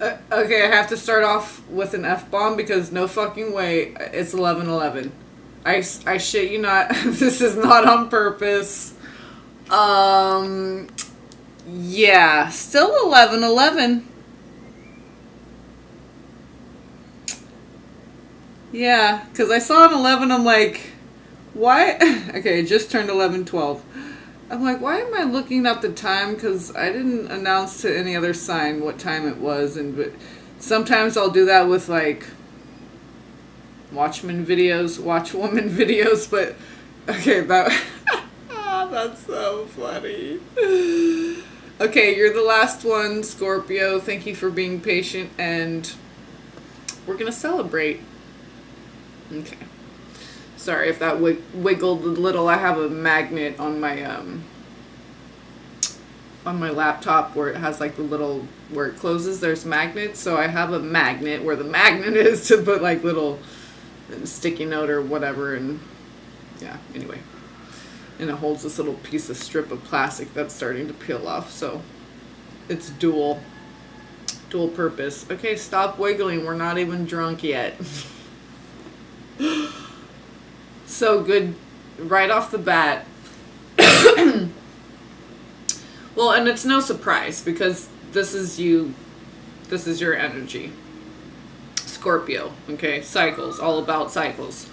Okay, I have to start off with an F-bomb because no fucking way it's 11:11. I shit you not. This is not on purpose. Um, yeah, still 11:11. Yeah, because I saw an 11, I'm like, why? Okay, it just turned 11:12. I'm like, why am I looking up the time? Because I didn't announce to any other sign what time it was. And but sometimes I'll do that with like Watchwoman videos. But okay, that's so funny. Okay, you're the last one, Scorpio. Thank you for being patient, and we're gonna celebrate. Okay. Sorry if that wiggled a little. I have a magnet on my laptop where it has like the little where it closes. There's magnets, so I have a magnet where the magnet is to put like little sticky note or whatever, and yeah. Anyway, and it holds this little piece of strip of plastic that's starting to peel off. So it's dual purpose. Okay, stop wiggling. We're not even drunk yet. So good right off the bat. Well, and it's no surprise because this is your energy. Scorpio, okay? Cycles, all about cycles.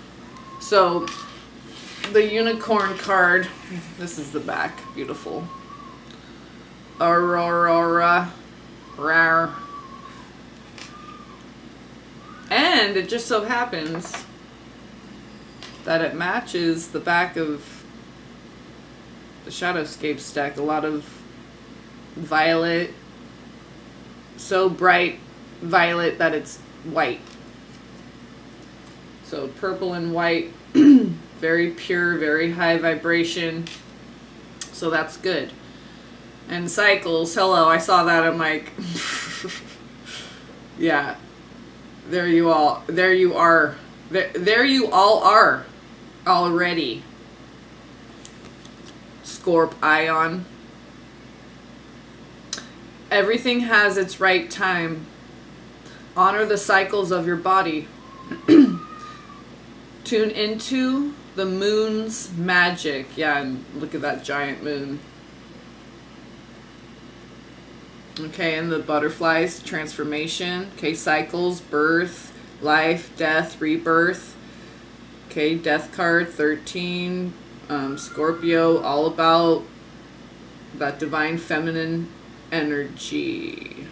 So the unicorn card, this is the back, beautiful. Aurora, rar. And it just so happens that it matches the back of the Shadowscapes deck. A lot of violet, so bright violet that it's white. So purple and white, very pure, very high vibration. So that's good. And cycles, hello, I saw that, I'm like, yeah, there you all are. There you all are already. Scorp Ion. Everything has its right time. Honor the cycles of your body. Tune into the moon's magic. Yeah, and look at that giant moon. Okay, and the butterflies, transformation. Okay, cycles, birth, life, death, rebirth. Okay, death card, 13. Scorpio, all about that divine feminine energy.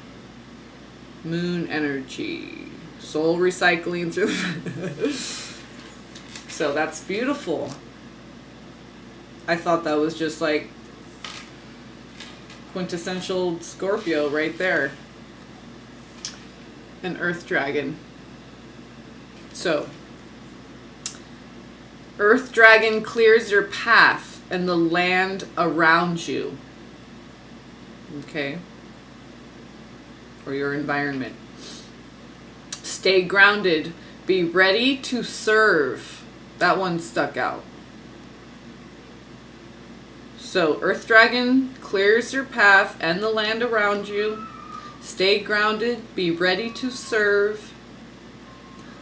Moon energy. Soul recycling through. So that's beautiful. I thought that was just like quintessential Scorpio right there. An earth dragon. So, earth dragon clears your path and the land around you. Okay? Or your environment. Stay grounded. Be ready to serve. That one stuck out. So, earth dragon clears your path and the land around you. Stay grounded. Be ready to serve.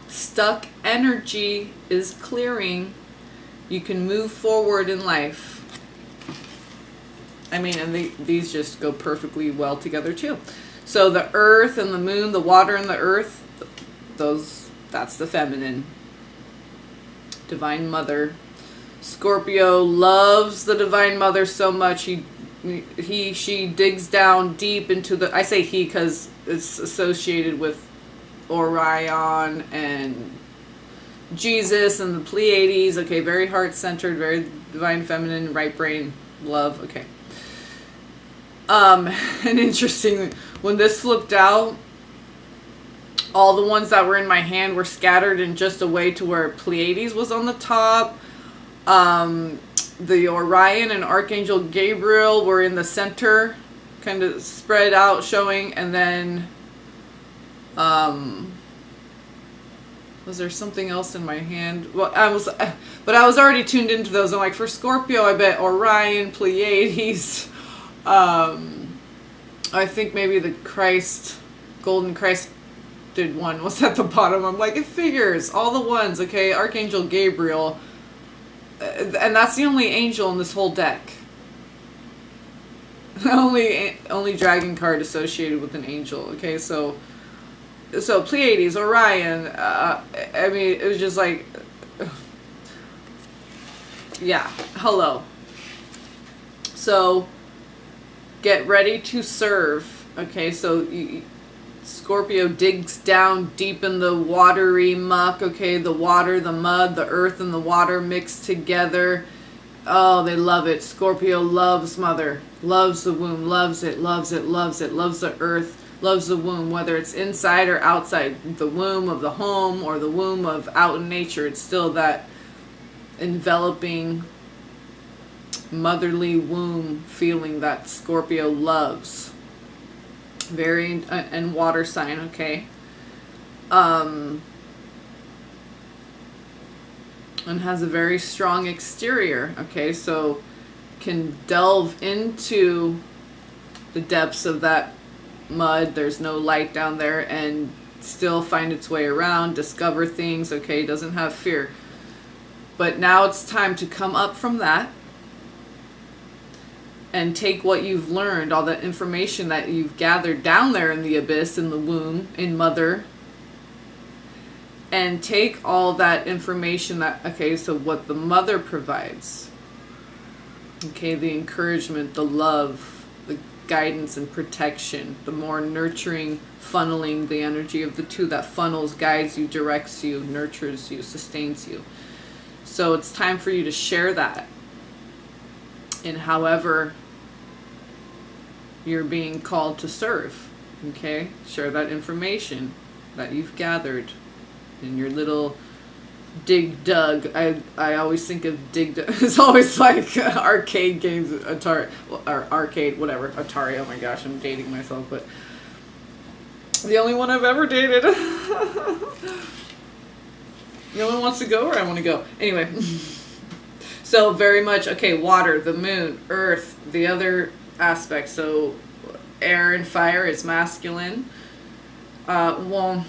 Stuck energy is clearing. You can move forward in life. I mean, and these just go perfectly well together too. So the earth and the moon, the water and the earth, that's the feminine. Divine Mother. Scorpio loves the Divine Mother so much. She digs down deep into the, I say he because it's associated with Orion and Jesus and the Pleiades. Okay, very heart-centered, very divine feminine, right brain, love. Okay. And interesting, when this flipped out, all the ones that were in my hand were scattered in just a way to where Pleiades was on the top. The Orion and Archangel Gabriel were in the center, kind of spread out, showing, and then was there something else in my hand? Well, I was already tuned into those. I'm like, for Scorpio, I bet Orion, Pleiades, I think maybe the Christ golden Christ one was at the bottom. I'm like, it figures. All the ones, okay? Archangel Gabriel. And that's the only angel in this whole deck. only dragon card associated with an angel, okay? So Pleiades, Orion, I mean, it was just like, yeah, hello. So, get ready to serve, okay? So, Scorpio digs down deep in the watery muck, okay? The water, the mud, the earth, and the water mixed together. Oh, they love it. Scorpio loves mother, loves the womb, loves it, loves it, loves it, loves the earth, loves the womb, whether it's inside or outside the womb of the home or the womb of out in nature. It's still that enveloping motherly womb feeling that Scorpio loves. Very, and water sign, okay? And has a very strong exterior, okay? So can delve into the depths of that mud. There's no light down there, and still find its way around, discover things, okay? Doesn't have fear. But now it's time to come up from that and take what you've learned, all that information that you've gathered down there in the abyss, in the womb, in mother, and take all that information that, okay, so what the mother provides, okay, the encouragement, the love, the guidance and protection, the more nurturing, funneling the energy of the two that funnels, guides you, directs you, nurtures you, sustains you. So it's time for you to share that in however you're being called to serve, okay? Share that information that you've gathered in your little dig dug. I always think of dig dug. It's always like arcade games, Atari, or arcade, whatever, Atari. Oh my gosh, I'm dating myself, but the only one I've ever dated. No one wants to go where I want to go. Anyway, so very much, okay, water, the moon, earth, the other aspects. So air and fire is masculine. Well,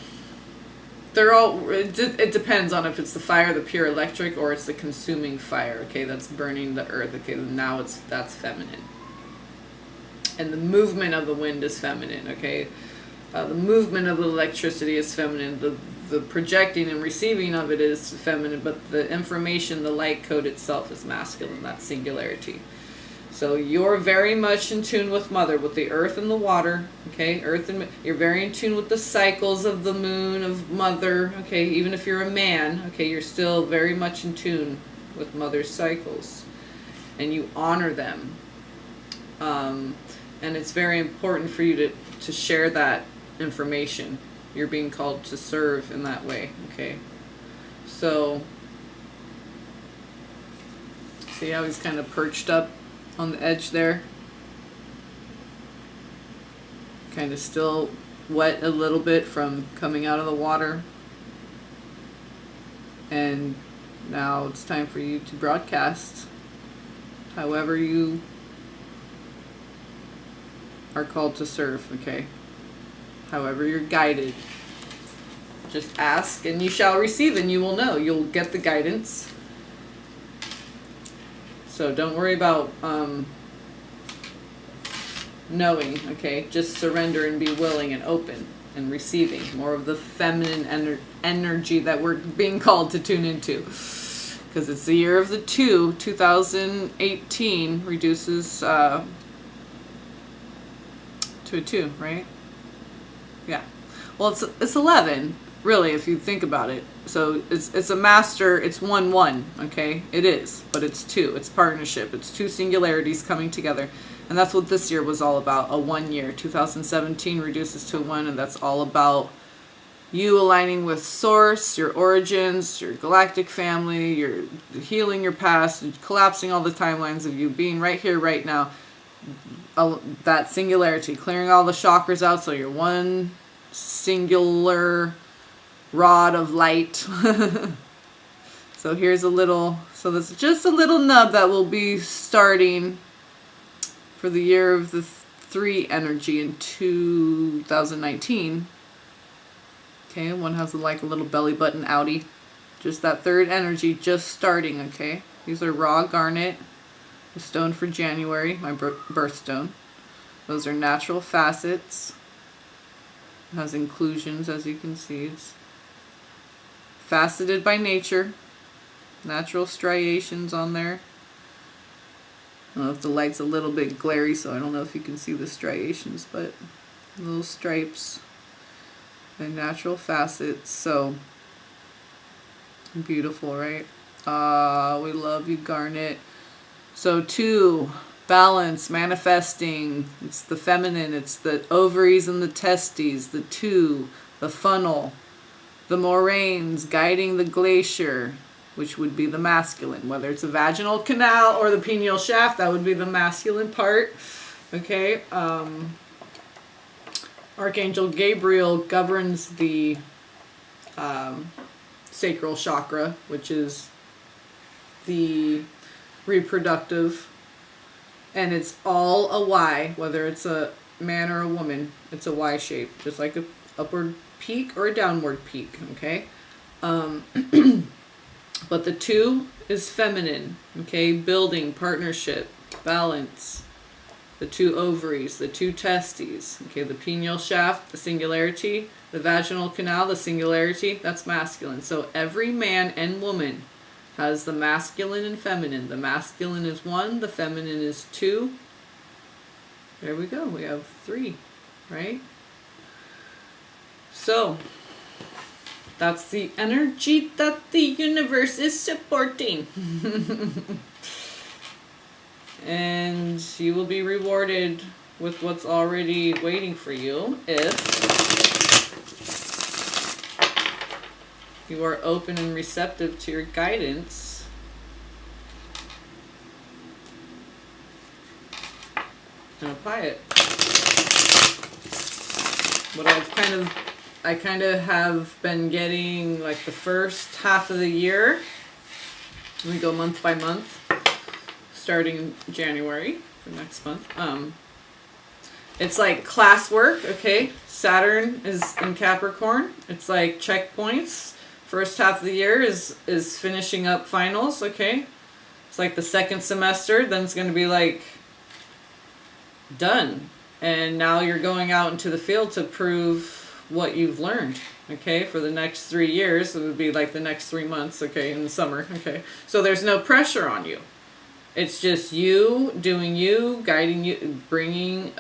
they're all, it depends on if it's the fire, the pure electric, or it's the consuming fire, okay, that's burning the earth, okay, now that's feminine. And the movement of the wind is feminine, okay? The movement of the electricity is feminine. The projecting and receiving of it is feminine, but the information, the light code itself is masculine, that singularity. So you're very much in tune with mother, with the earth and the water, okay? Earth and you're very in tune with the cycles of the moon, of mother, okay? Even if you're a man, okay, you're still very much in tune with mother's cycles, and you honor them. And it's very important for you to share that information. You're being called to serve in that way, okay? So, see how he's kind of perched up on the edge there? Kind of still wet a little bit from coming out of the water. And now it's time for you to broadcast however you are called to serve, okay? However you're guided. Just ask and you shall receive, and you will know. You'll get the guidance. So don't worry about knowing, okay? Just surrender and be willing and open and receiving more of the feminine energy that we're being called to tune into. Because it's the year of the 2, 2018 reduces to a 2, right? Yeah. Well, it's 11, really, if you think about it. So it's a master, it's 1-1, okay? It is, but it's 2. It's partnership. It's 2 singularities coming together. And that's what this year was all about, a 1 year. 2017 reduces to 1, and that's all about you aligning with source, your origins, your galactic family, your healing your past, collapsing all the timelines of you being right here, right now. That singularity, clearing all the chakras out so you're one singular rod of light. So here's a little, so that's just a little nub that will be starting for the year of the 3 energy in 2019. Okay, one has like a little belly button outie. Just that 3rd energy just starting, okay? These are raw garnet, the stone for January, my birthstone. Those are natural facets. It has inclusions, as you can see. It's faceted by nature. Natural striations on there. I don't know if the light's a little bit glary, so I don't know if you can see the striations, but little stripes and natural facets. So beautiful, right? We love you, garnet. So 2, balance, manifesting. It's the feminine. It's the ovaries and the testes. The 2, the funnel. The moraines guiding the glacier, which would be the masculine. Whether it's a vaginal canal or the pineal shaft, that would be the masculine part. Okay. Archangel Gabriel governs the sacral chakra, which is the reproductive, and it's all a Y, whether it's a man or a woman. It's a Y shape, just like a upward peak or a downward peak. Okay. But the 2 is feminine. Okay, building, partnership, balance. The 2 ovaries, the 2 testes. Okay, the pineal shaft, the singularity. The vaginal canal, the singularity. That's masculine. So every man and woman has the masculine and feminine. The masculine is 1, the feminine is 2. There we go. We have 3, right? So that's the energy that the universe is supporting. And you will be rewarded with what's already waiting for you if you are open and receptive to your guidance. And apply it. What I kind of have been getting like the first half of the year. We go month by month, starting in January for next month. It's like classwork, okay? Saturn is in Capricorn. It's like checkpoints. First half of the year is finishing up finals, okay? It's like the second semester, then it's going to be like done. And now you're going out into the field to prove what you've learned, okay? For the next 3 years, it would be like the next 3 months, okay, in the summer, okay? So there's no pressure on you. It's just you doing you, guiding you, bringing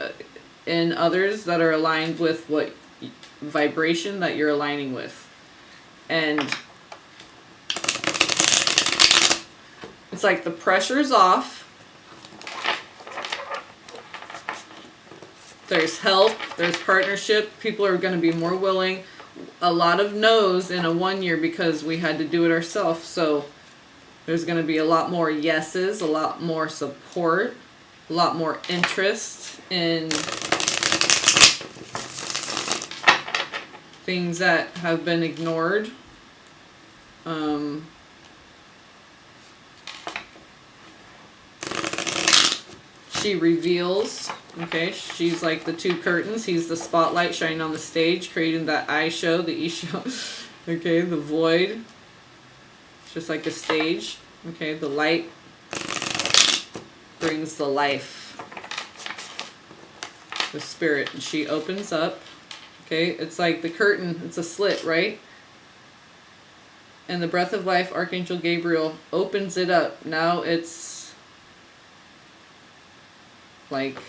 in others that are aligned with what vibration that you're aligning with. And it's like the pressure's off. There's help, there's partnership. People are going to be more willing. A lot of no's in a 1 year because we had to do it ourselves. So there's going to be a lot more yeses, a lot more support, a lot more interest in things that have been ignored. She reveals, okay, she's like the 2 curtains. He's the spotlight shining on the stage, creating that I show, the E show. Okay, the void. It's just like a stage. Okay, the light brings the life. The spirit. And she opens up. Okay, it's like the curtain, it's a slit, right? And the breath of life, Archangel Gabriel, opens it up. Now it's like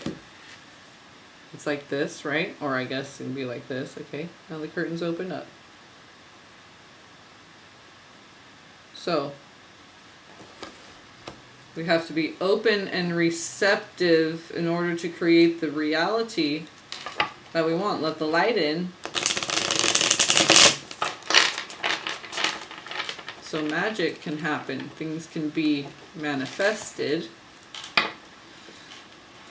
this, right? Or I guess it would be like this, okay? Now the curtains open up. So we have to be open and receptive in order to create the reality that we want. Let the light in. So magic can happen. Things can be manifested.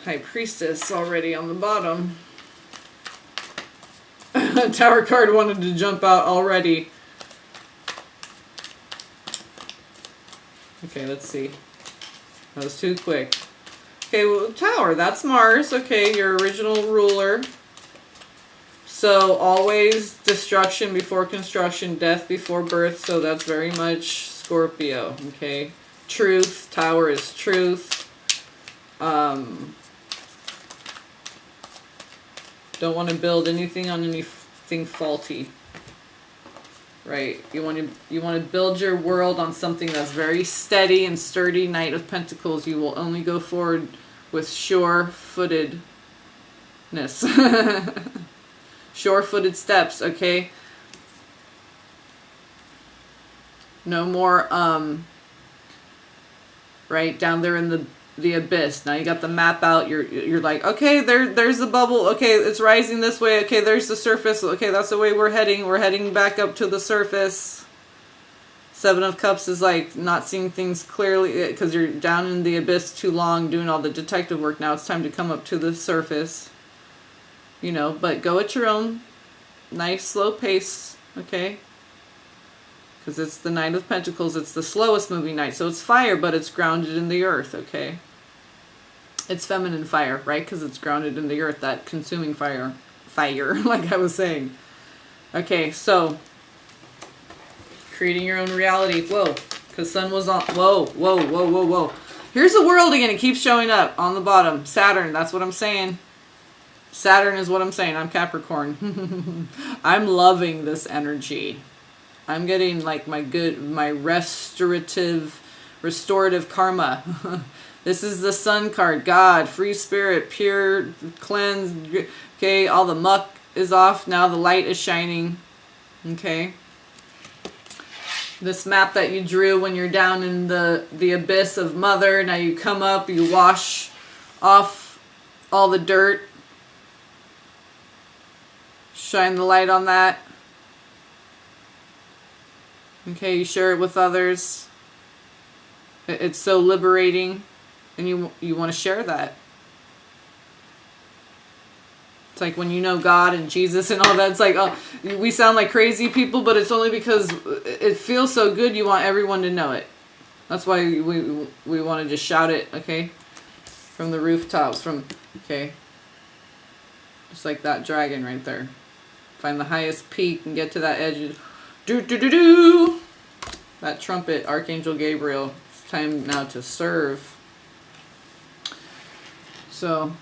High Priestess already on the bottom. Tower card wanted to jump out already. Okay, let's see. That was too quick. Okay, well, Tower, that's Mars. Okay, your original ruler. So always destruction before construction, death before birth. So that's very much Scorpio. Okay, truth. Tower is truth. Don't want to build anything on anything faulty. Right? You want to build your world on something that's very steady and sturdy. Knight of Pentacles. You will only go forward with sure-footedness. Sure-footed steps, okay? No more, right down there in the abyss. Now you got the map out. You're like, okay, there's the bubble. Okay, it's rising this way. Okay, there's the surface. Okay, that's the way we're heading. We're heading back up to the surface. Seven of Cups is like not seeing things clearly because you're down in the abyss too long doing all the detective work. Now it's time to come up to the surface. You know, but go at your own nice slow pace, okay? Because it's the Knight of Pentacles. It's the slowest moving knight. So it's fire, but it's grounded in the earth, okay? It's feminine fire, right? Because it's grounded in the earth, that consuming fire, like I was saying. Okay, so creating your own reality. Whoa, because sun was on. Whoa, whoa, whoa, whoa, whoa. Here's the world again. It keeps showing up on the bottom. Saturn, that's what I'm saying. Saturn is what I'm saying. I'm Capricorn. I'm loving this energy. I'm getting like my restorative karma. This is the Sun card. God, free spirit, pure, cleanse. Okay, all the muck is off. Now the light is shining. Okay. This map that you drew when you're down in the abyss of Mother. Now you come up, you wash off all the dirt. Shine the light on that. Okay, you share it with others. It's so liberating, and you want to share that. It's like when you know God and Jesus and all that. It's like, oh, we sound like crazy people, but it's only because it feels so good. You want everyone to know it. That's why we want to just shout it. Okay, from the rooftops. Okay, just like that dragon right there. Find the highest peak and get to that edge. Do. That trumpet, Archangel Gabriel. It's time now to serve. So,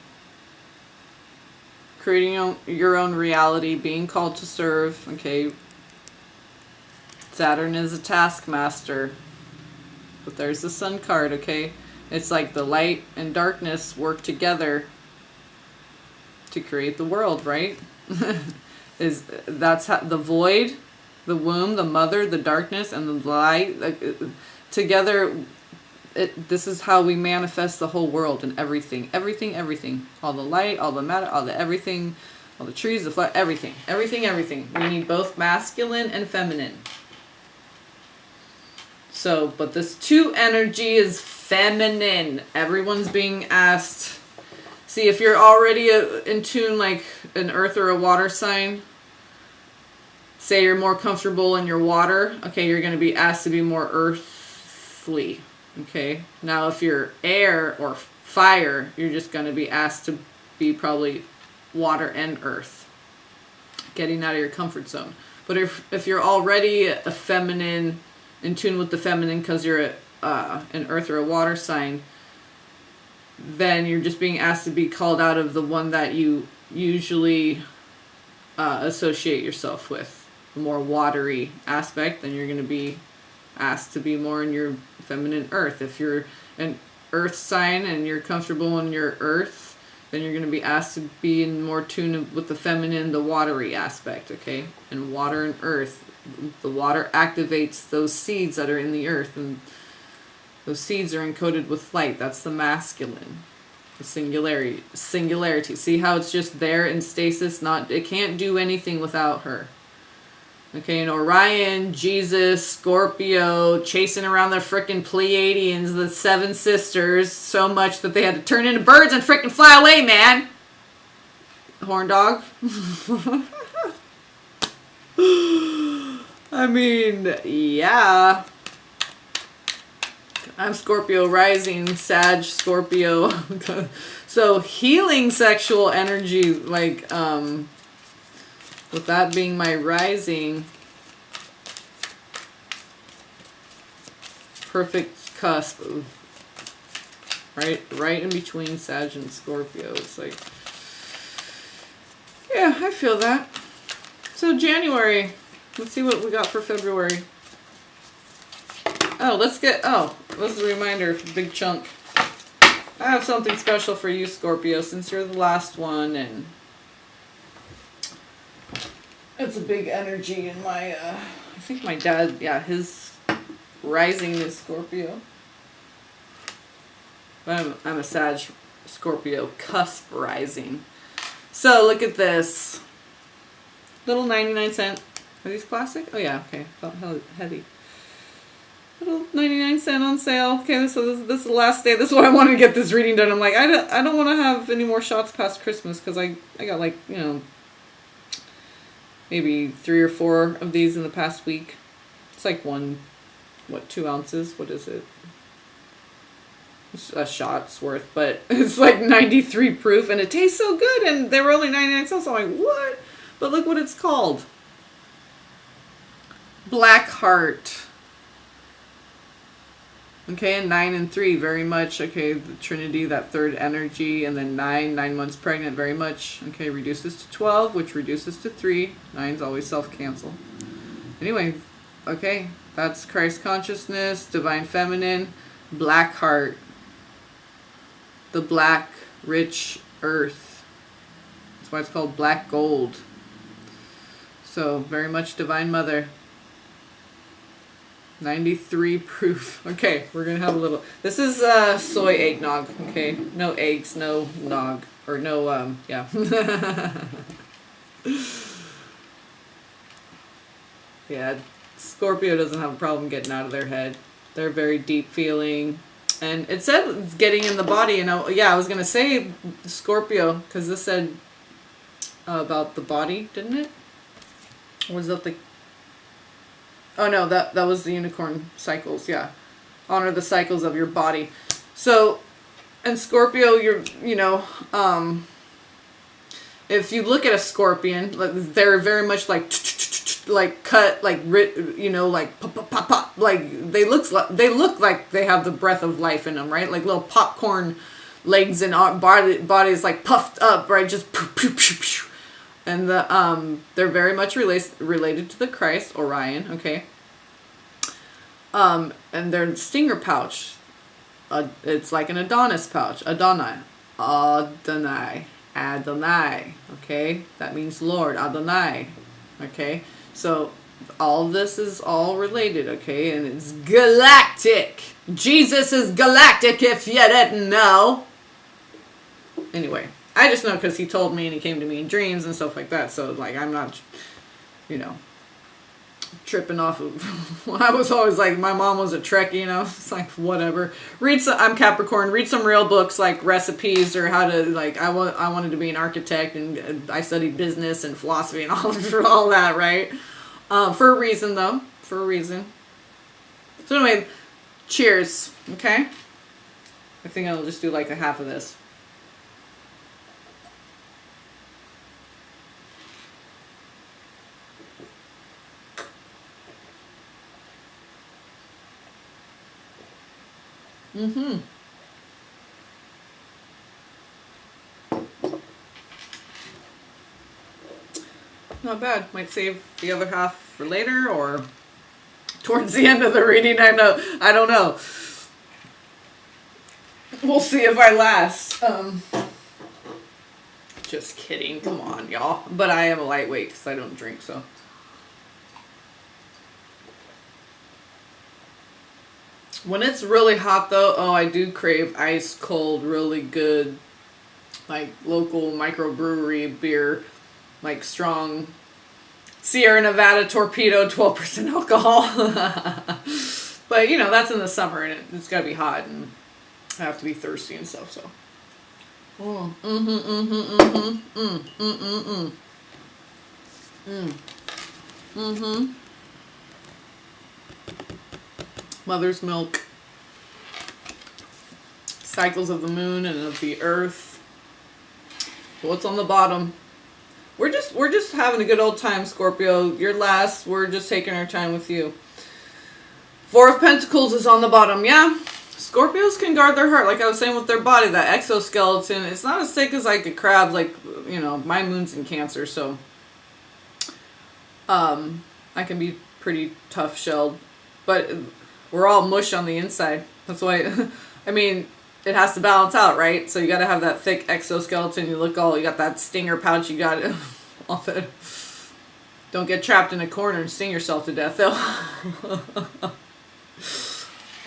creating your own reality, being called to serve. Okay. Saturn is a taskmaster. But there's the Sun card, okay? It's like the light and darkness work together to create the world, right? That's how the void, the womb, the mother, the darkness, and the light together. This is how we manifest the whole world and everything. All the light, all the matter, all the everything, all the trees, the flower, everything. We need both masculine and feminine. So, but this 2 energy is feminine. Everyone's being asked. See, if you're already in tune like an earth or a water sign, say you're more comfortable in your water, okay, you're going to be asked to be more earthly, okay? Now, if you're air or fire, you're just going to be asked to be probably water and earth, getting out of your comfort zone. But if you're already a feminine, in tune with the feminine because you're an earth or a water sign, then you're just being asked to be called out of the one that you usually associate yourself with, the more watery aspect. Then you're going to be asked to be more in your feminine earth. If you're an earth sign and you're comfortable in your earth, then you're going to be asked to be in more tune with the feminine, the watery aspect, okay? And water and earth. The water activates those seeds that are in the earth, and those seeds are encoded with light. That's the masculine, the singularity. See how it's just there in stasis? It can't do anything without her. Okay, and Orion, Jesus, Scorpio, chasing around the frickin' Pleiadians, the 7 sisters, so much that they had to turn into birds and frickin' fly away, man. Horn dog. I mean, yeah. I'm Scorpio rising, Sag, Scorpio. So healing sexual energy, like, with that being my rising, perfect cusp of right in between Sag and Scorpio. It's like, yeah, I feel that. So January, let's see what we got for February. Oh, this is a reminder, big chunk. I have something special for you, Scorpio, since you're the last one, and it's a big energy in my, I think my dad, yeah, his rising is Scorpio. But I'm a Sag Scorpio cusp rising. So look at this. Little 99-cent. Are these plastic? Oh yeah, okay. Felt heavy. Little 99-cent on sale. Okay, so this is the last day. This is why I wanted to get this reading done. I'm like, I don't want to have any more shots past Christmas, because I got like, you know, maybe 3 or 4 of these in the past week. It's like 2 ounces? What is it? It's a shot's worth, but it's like 93 proof, and it tastes so good, and they were only 99 cents. So I'm like, what? But look what it's called. Black Heart. Okay, and 9 and 3, very much. Okay, the Trinity, that third energy, and then 9 months pregnant, very much. Okay, reduces to 12, which reduces to 3. 9's always self-cancel. Anyway, okay, that's Christ consciousness, divine feminine, black heart, the black, rich earth. That's why it's called black gold. So, very much divine mother. 93 proof. Okay, we're gonna have a little. This is soy eggnog. Okay, no eggs, no nog, or no yeah. Yeah, Scorpio doesn't have a problem getting out of their head. They're very deep feeling, and it said it's getting in the body. You know, yeah, I was gonna say Scorpio because this said about the body, didn't it? Or was that the? Oh no, that was the unicorn cycles, yeah. Honor the cycles of your body. So, and Scorpio, if you look at a scorpion, they're very much like cut, like pop, pop, pop, pop. Like they look like they have the breath of life in them, right? Like little popcorn legs and body is like puffed up, right? Just poof, poof, poof, poof. And they're very much related to the Christ, Orion, okay? And their stinger pouch, it's like an Adonis pouch, Adonai, okay? That means Lord, Adonai, okay? So all this is all related, okay? And it's galactic. Jesus is galactic, if you didn't know. Anyway. I just know because he told me and he came to me in dreams and stuff like that. So, like, I'm not, tripping off of... Well, I was always like, my mom was a Trekkie, It's like, whatever. I'm Capricorn. Read some real books like recipes or how to, like, I wanted to be an architect and I studied business and philosophy and all that, right? For a reason, though. For a reason. So, anyway, cheers, okay? I think I'll just do, like, a half of this. Mm-hmm. Not bad. Might save the other half for later or towards the end of the reading. I don't know. We'll see if I last. Just kidding. Come on, y'all. But I am a lightweight because I don't drink, so. When it's really hot, though, I do crave ice cold, really good, like, local microbrewery beer, like, strong Sierra Nevada Torpedo, 12% alcohol. But, that's in the summer, and it's got to be hot, and I have to be thirsty and stuff, so. Mother's milk. cycles of the moon and of the earth. What's on the bottom? We're just having a good old time, Scorpio. You're last. We're just taking our time with you. Four of Pentacles is on the bottom. Yeah. Scorpios can guard their heart, like I was saying with their body, that exoskeleton. It's not as thick as like a crab, like, you know, my moon's in Cancer, so I can be pretty tough shelled. But we're all mush on the inside. That's why, I mean, it has to balance out, right? So you got to have that thick exoskeleton. You look all, you got that stinger pouch, you got all that. Don't get trapped in a corner and sting yourself to death, though.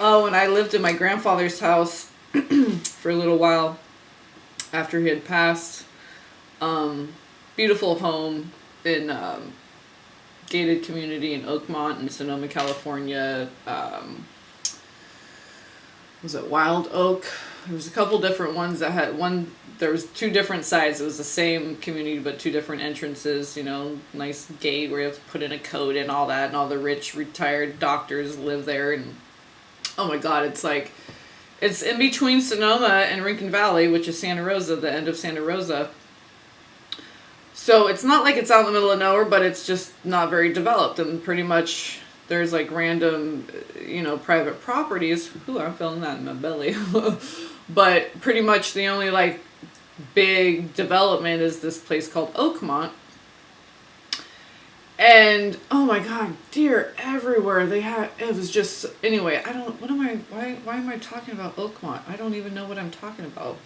Oh, and I lived in my grandfather's house for a little while after he had passed. Beautiful home in gated community in Oakmont in Sonoma, California. Was it Wild Oak? There was a couple different ones that had one. There was two different sides. It was the same community but two different entrances. You know, nice gate where you have to put in a code and all that. And all the rich retired doctors live there. And oh my God, it's like it's in between Sonoma and Rincon Valley, which is Santa Rosa, the end of Santa Rosa. So it's not like it's out in the middle of nowhere, but it's just not very developed. And pretty much there's like random, you know, private properties. Ooh, I'm feeling that in my belly. But pretty much the only like big development is this place called Oakmont. And oh my God, deer everywhere. They had, it was just, anyway, I don't, what am I, why am I talking about Oakmont? I don't even know what I'm talking about.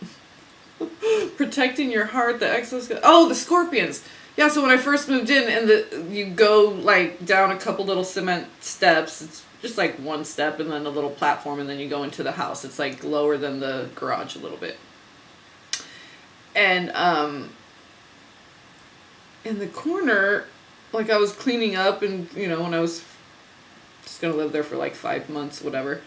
Protecting your heart, the exoskeleton. Oh, the scorpions. Yeah, so when I first moved in, and you go like down a couple little cement steps. It's just like one step and then a little platform, and then you go into the house. It's like lower than the garage a little bit. And in the corner, like I was cleaning up, and you know, when I was just gonna live there for like 5 months, whatever,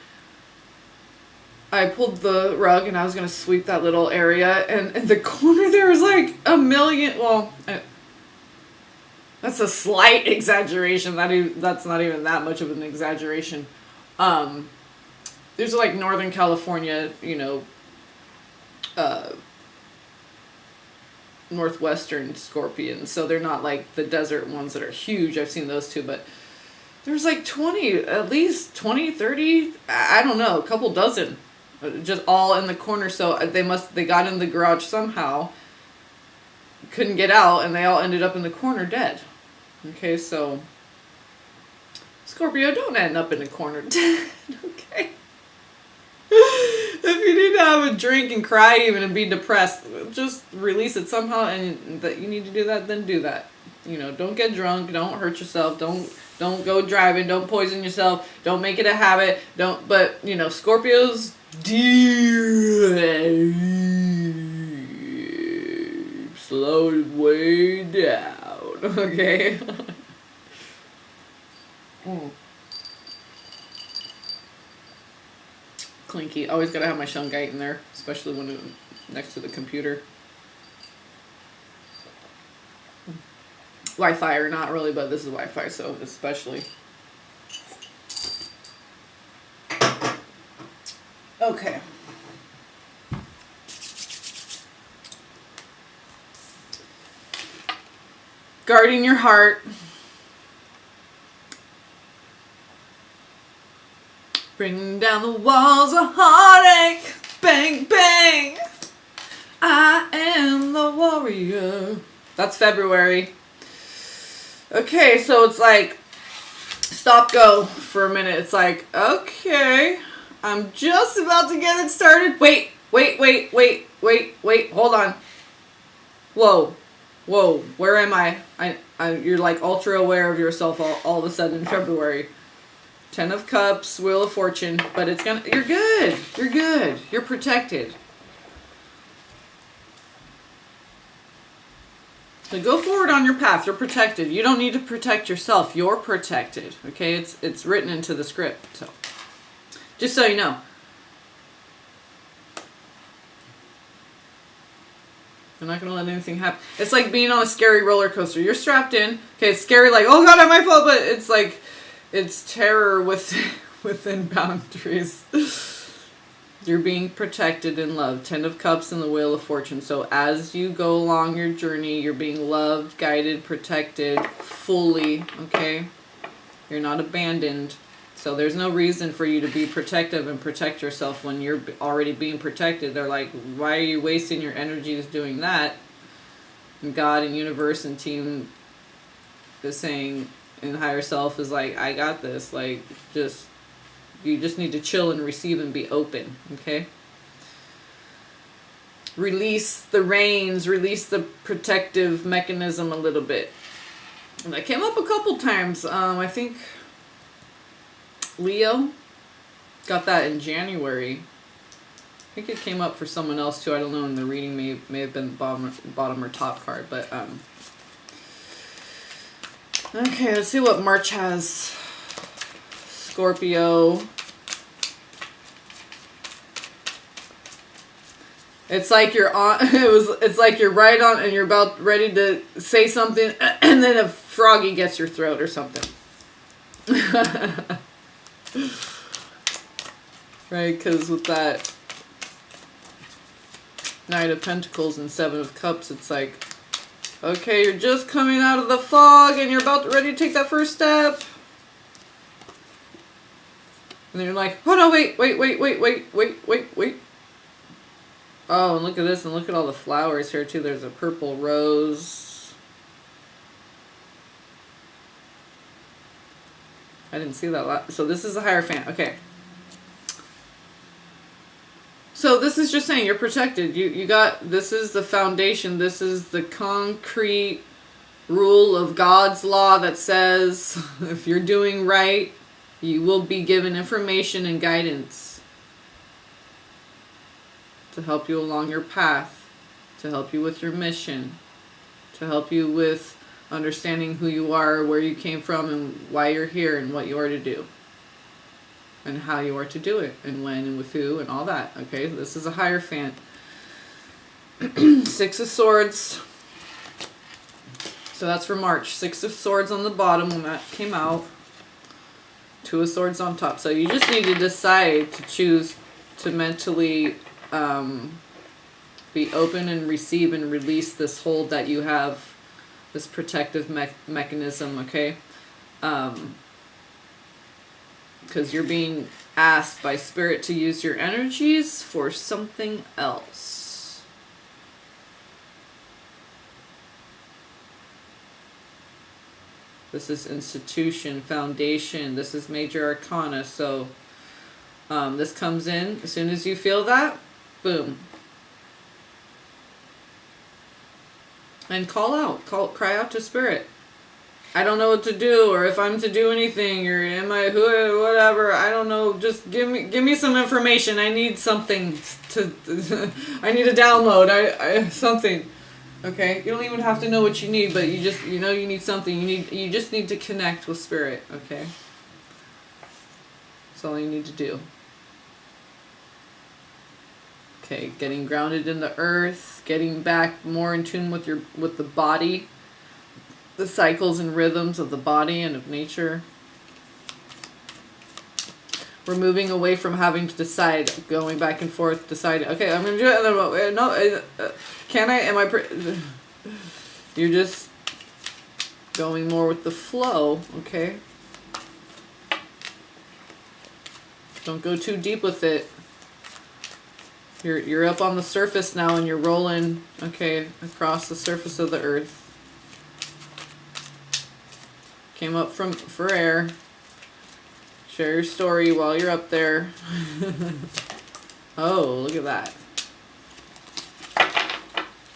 I pulled the rug and I was gonna sweep that little area, and in the corner there was like a million. Well, that's a slight exaggeration. That's not even that much of an exaggeration. There's like Northern California, you know, northwestern scorpions, so they're not like the desert ones that are huge. I've seen those too, but there's like 20, at least 20, 30, I don't know, a couple dozen, just all in the corner. So they got in the garage somehow, couldn't get out, and they all ended up in the corner dead. Okay, so Scorpio, don't end up in a corner dead. Okay. If you need to have a drink and cry even and be depressed, just release it somehow, and that you need to do that, then do that. You know, don't get drunk, don't hurt yourself, don't go driving, don't poison yourself, don't make it a habit, but you know, Scorpios, deep, slow it way down, okay? Clinky. Always gotta have my shungite in there, especially when it's next to the computer. Wi-Fi or not really, but this is Wi-Fi, so especially. Okay. Guarding your heart. Bringing down the walls of heartache. Bang, bang. I am the warrior. That's February. Okay, so it's like stop, go for a minute. It's like, okay, I'm just about to get it started. Wait, hold on. Whoa, where am I? You're like ultra aware of yourself all of a sudden in February. 10 of Cups, Wheel of Fortune, but you're good. You're protected. So go forward on your path. You're protected. You don't need to protect yourself. You're protected. Okay? It's written into the script. So just so you know. I'm not going to let anything happen. It's like being on a scary roller coaster. You're strapped in. Okay, it's scary like, oh God, am I fall? But it's like, it's terror within boundaries. You're being protected and loved. 10 of Cups and the Wheel of Fortune. So as you go along your journey, you're being loved, guided, protected fully, okay? You're not abandoned. So there's no reason for you to be protective and protect yourself when you're already being protected. They're like, why are you wasting your energies doing that? And God and universe and team is saying, and higher self is like, I got this. Like, you just need to chill and receive and be open, okay? Release the reins, release the protective mechanism a little bit. And that came up a couple times. I think Leo got that in January. I think it came up for someone else too. I don't know. And the reading may have been bottom or top card, but okay. Let's see what March has. Scorpio. It's like you're on. It's like you're right on, and you're about ready to say something, and then a froggy gets your throat or something. Right, because with that Knight of Pentacles and Seven of Cups, it's like, okay, you're just coming out of the fog, and you're about ready to take that first step. And then you're like, oh no, wait. Oh, and look at this, and look at all the flowers here too. There's a purple rose. I didn't see that. So this is a Hierophant. Okay. So this is just saying you're protected. You got, this is the foundation. This is the concrete rule of God's law that says if you're doing right, you will be given information and guidance to help you along your path, to help you with your mission, to help you with understanding who you are, where you came from, and why you're here, and what you are to do, and how you are to do it, and when, and with who, and all that. Okay, this is a Hierophant. Six of Swords. So that's for March. Six of Swords on the bottom when that came out. Two of Swords on top. So you just need to decide to choose to mentally be open and receive and release this hold that you have, this protective mechanism, okay? Because you're being asked by Spirit to use your energies for something else. This is institution, foundation. This is major arcana. So this comes in as soon as you feel that. Boom. And cry out to Spirit. I don't know what to do, or if I'm to do anything, or am I who, whatever. I don't know. Just give me some information. I need something to. I need a download. I something. Okay. You don't even have to know what you need, but you know you need something. You just need to connect with Spirit. Okay. That's all you need to do. Okay, getting grounded in the earth, getting back more in tune with the body, the cycles and rhythms of the body and of nature. We're moving away from having to decide, going back and forth, deciding, okay, I'm going to do it, and then, no, can I, am I, you're just going more with the flow, okay? Don't go too deep with it. You're up on the surface now, and you're rolling, okay, across the surface of the earth. Came up for air. Share your story while you're up there. Oh, look at that.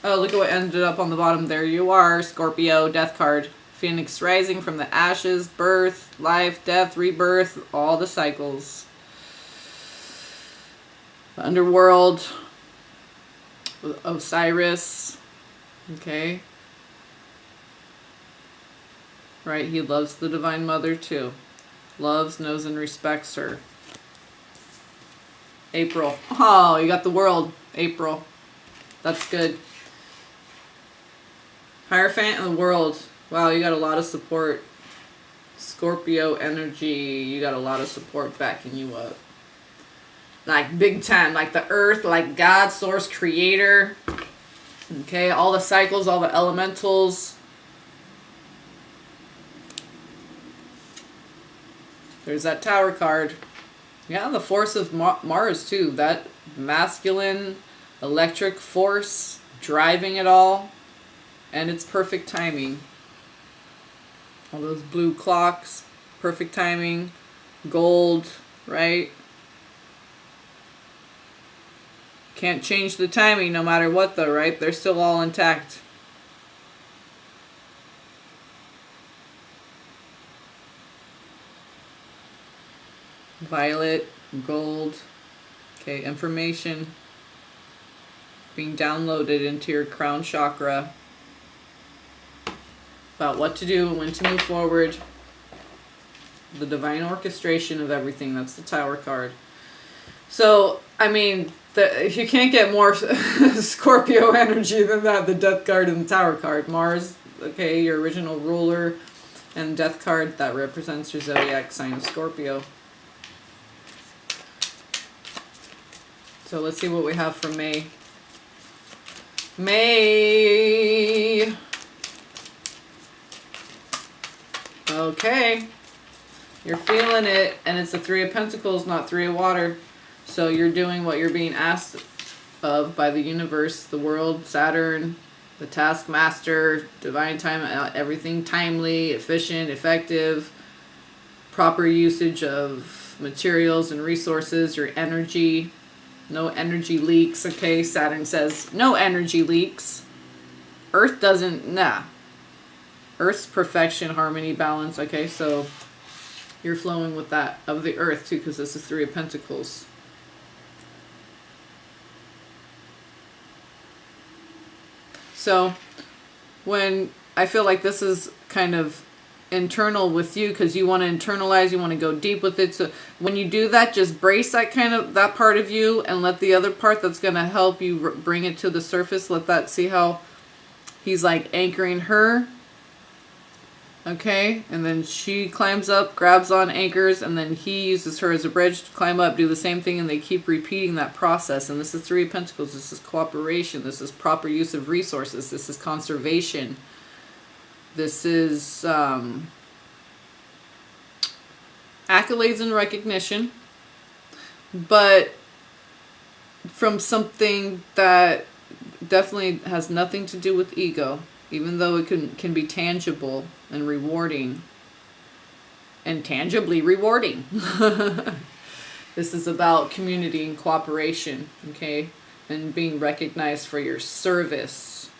Oh, look at what ended up on the bottom. There you are, Scorpio, Death card. Phoenix rising from the ashes, birth, life, death, rebirth, all the cycles. The underworld, Osiris, okay. Right, he loves the Divine Mother too. Loves, knows, and respects her. April. Oh, you got the world. April. That's good. Hierophant and the world. Wow, you got a lot of support. Scorpio energy. You got a lot of support backing you up. like big time, like the earth, like God, source, creator. Okay, all the cycles, all the elementals. There's that Tower card. Yeah, the force of Mars too. That masculine electric force driving it all. And it's perfect timing. All those blue clocks, perfect timing. Gold, right? Can't change the timing no matter what though, right? They're still all intact. Violet, gold. Okay, information being downloaded into your crown chakra about what to do and when to move forward. The divine orchestration of everything. That's the Tower card. So, I mean, you can't get more Scorpio energy than that. The Death card and the Tower card. Mars, okay, your original ruler, and Death card that represents your zodiac sign of Scorpio. So let's see what we have for May. May. Okay. You're feeling it, and it's the Three of Pentacles, not Three of Water. So you're doing what you're being asked of by the universe, the world, Saturn, the taskmaster, divine time, everything timely, efficient, effective, proper usage of materials and resources, your energy, no energy leaks, okay? Saturn says no energy leaks. Earth doesn't, nah. Earth's perfection, harmony, balance, okay? So you're flowing with that of the earth too, because this is Three of Pentacles. So when I feel like this is kind of internal with you, because you want to internalize, you want to go deep with it. So when you do that, just brace that part of you, and let the other part that's going to help you bring it to the surface. Let that, see how he's like anchoring her. Okay, and then she climbs up, grabs on, anchors, and then he uses her as a bridge to climb up, do the same thing, and they keep repeating that process. And this is Three of Pentacles. This is cooperation. This is proper use of resources. This is conservation. This is accolades and recognition, but from something that definitely has nothing to do with ego, even though it can be tangible and rewarding, and tangibly rewarding. This is about community and cooperation, okay, and being recognized for your service,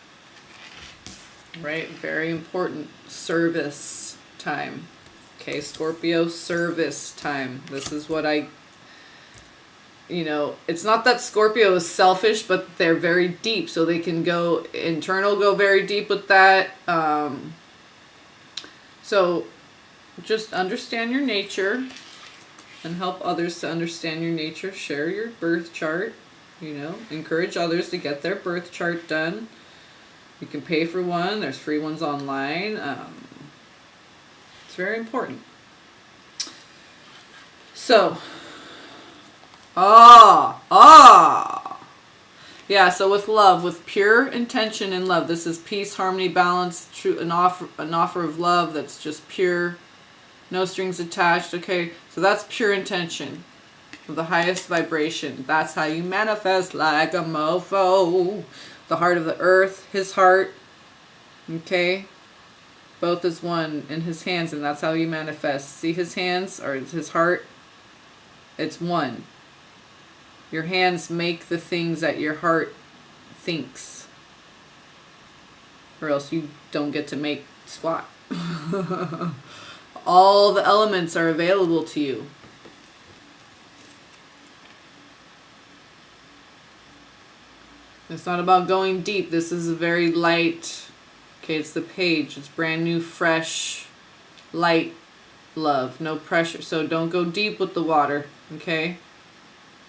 right? Very important. Service time. Okay, Scorpio, service time. This is what it's not that Scorpio is selfish, but they're very deep, so they can go internal, go very deep with that. So just understand your nature and help others to understand your nature. Share your birth chart, encourage others to get their birth chart done. You can pay for one. There's free ones online. It's very important. So, yeah, so with love, with pure intention and love, this is peace, harmony, balance, true, an offer of love that's just pure, no strings attached. Okay, so that's pure intention of the highest vibration. That's how you manifest like a mofo. The heart of the earth, his heart, okay, both as one in his hands, and that's how you manifest. See his hands, or his heart? It's one. Your hands make the things that your heart thinks, or else you don't get to make squat. All the elements are available to you. It's not about going deep. This is a very light, okay, it's the page. It's brand new, fresh, light love. No pressure. So don't go deep with the water, okay?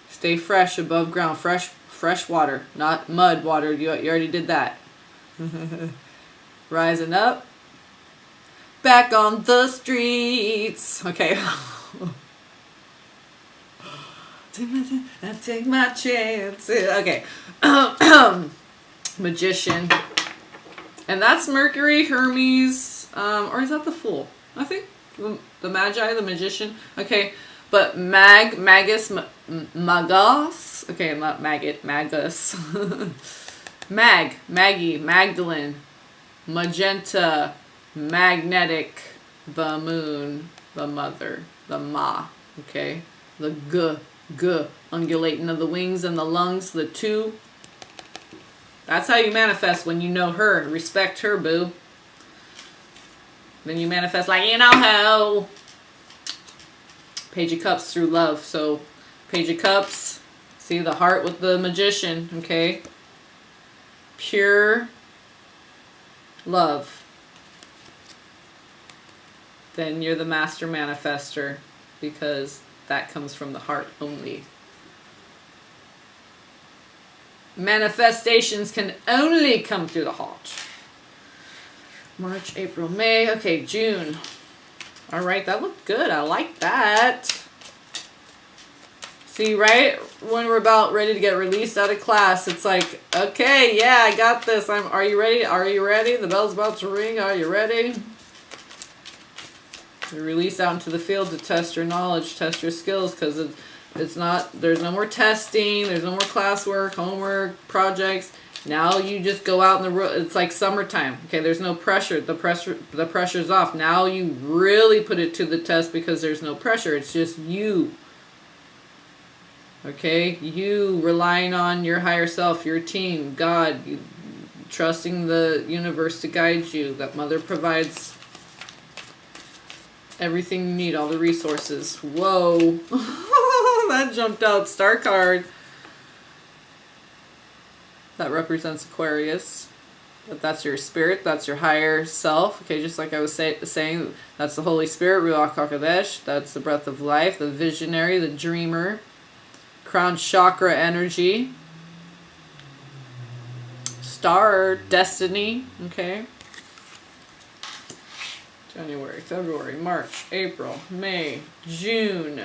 Stay fresh, above ground. Fresh water, not mud water. You already did that. Rising up. Back on the streets. Okay. I take my chance. Okay. Magician. And that's Mercury, Hermes, or is that the Fool? I think the Magi, the Magician. Okay, but Magus, Magos. Okay, not Maggot, Magus. Maggie, Magdalene, Magenta, Magnetic, the Moon, the Mother, the Ma. Okay, the G, undulating of the wings and the lungs, the two. That's how you manifest when you know her. Respect her, boo. Then you manifest like you know how. Page of Cups through love. So, Page of Cups. See the heart with the Magician, okay? Pure love. Then you're the master manifester because that comes from the heart only. Manifestations can only come through the heart. March, April, May. Okay, June. All right, that looked good. I like that. See, right when we're about ready to get released out of class, it's like, okay, yeah, I got this. Are you ready? Are you ready? The bell's about to ring. Are you ready? You release out into the field to test your knowledge, test your skills, because it's not, there's no more testing, there's no more classwork, homework, projects. Now you just go out in the road. It's like summertime. Okay, there's no pressure. The pressure's off. Now you really put it to the test because there's no pressure. It's just you. Okay, you relying on your higher self, your team, God, you, trusting the universe to guide you. That Mother provides everything you need, all the resources. Whoa. That jumped out. Star card. That represents Aquarius. But that's your spirit. That's your higher self. Okay, just like I was saying, that's the Holy Spirit, Ruach HaKodesh. That's the breath of life, the visionary, the dreamer. Crown chakra energy. Star, destiny. Okay. January, February, March, April, May, June.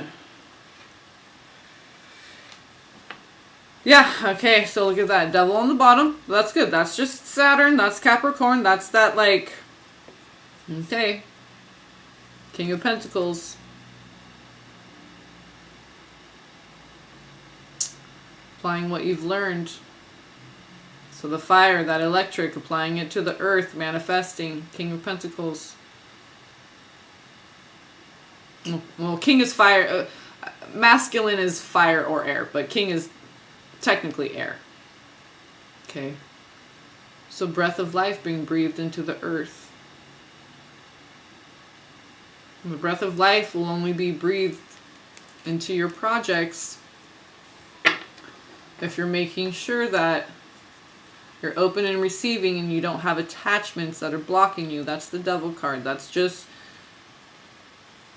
Yeah, okay, so look at that. Devil on the bottom. That's good. That's just Saturn. That's Capricorn. That's that, like, okay. King of Pentacles. Applying what you've learned. So the fire, that electric, applying it to the earth, manifesting. King of Pentacles. Well, King is fire. Masculine is fire or air, but King is technically air. Okay. So breath of life being breathed into the earth. And the breath of life will only be breathed into your projects if you're making sure that you're open and receiving and you don't have attachments that are blocking you. That's the Devil card. That's just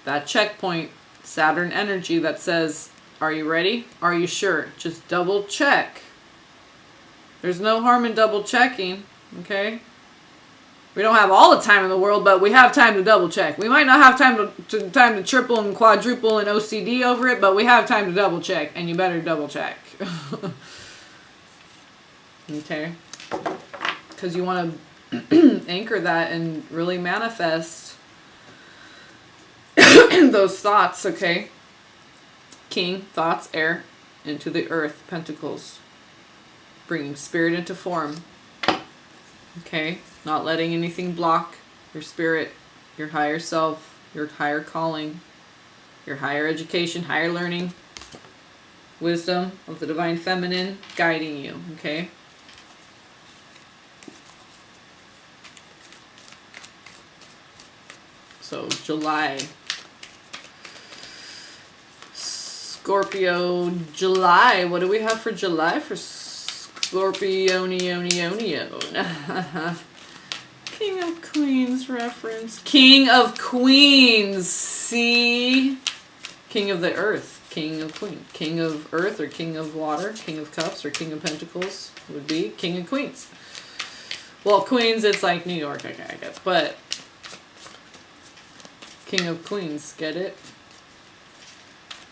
that checkpoint, Saturn energy that says, are you ready? Are you sure? Just double check. There's no harm in double checking, okay? We don't have all the time in the world, but we have time to double check. We might not have time to triple and quadruple and OCD over it, but we have time to double check, and you better double check. Okay? Because you want to anchor that and really manifest those thoughts, okay? King, thoughts, air, into the earth, pentacles. Bringing spirit into form. Okay? Not letting anything block your spirit, your higher self, your higher calling, your higher education, higher learning, wisdom of the divine feminine guiding you, okay? So, July. Scorpio, July. What do we have for July for Scorpio? King of Queens reference. King of Queens. See? King of the Earth. King of Queens. King of Earth or King of Water. King of Cups or King of Pentacles would be King of Queens. Well, Queens, it's like New York, okay, I guess. But King of Queens, get it?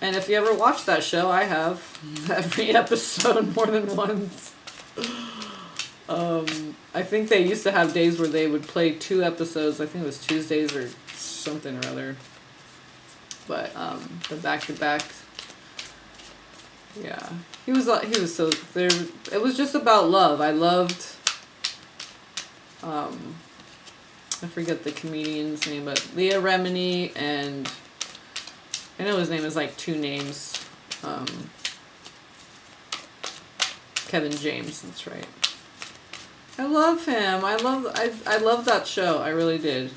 And if you ever watch that show, I have every episode more than once. I think they used to have days where they would play 2 episodes. I think it was Tuesdays or something or other. But the back-to-back, yeah, he was so there. It was just about love. I loved. I forget the comedian's name, but Leah Remini and I know his name is like 2 names. Kevin James, that's right. I love him. I love that show. I really did.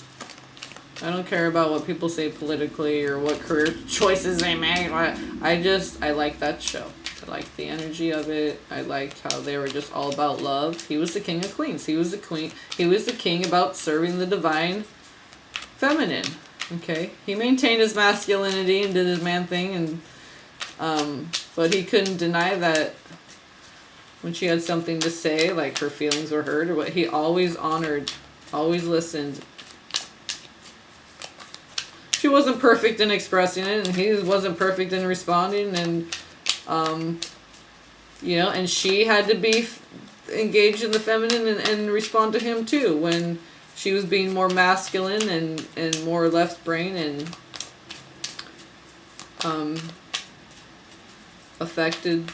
I don't care about what people say politically or what career choices they make. I like that show. I liked the energy of it. I liked how they were just all about love. He was the king of queens. He was the queen. He was the king about serving the divine feminine. Okay? He maintained his masculinity and did his man thing, and but he couldn't deny that when she had something to say, like her feelings were hurt or what, he always honored, always listened. She wasn't perfect in expressing it, and he wasn't perfect in responding, and and she had to be engaged in the feminine and respond to him too when she was being more masculine and more left brain and affected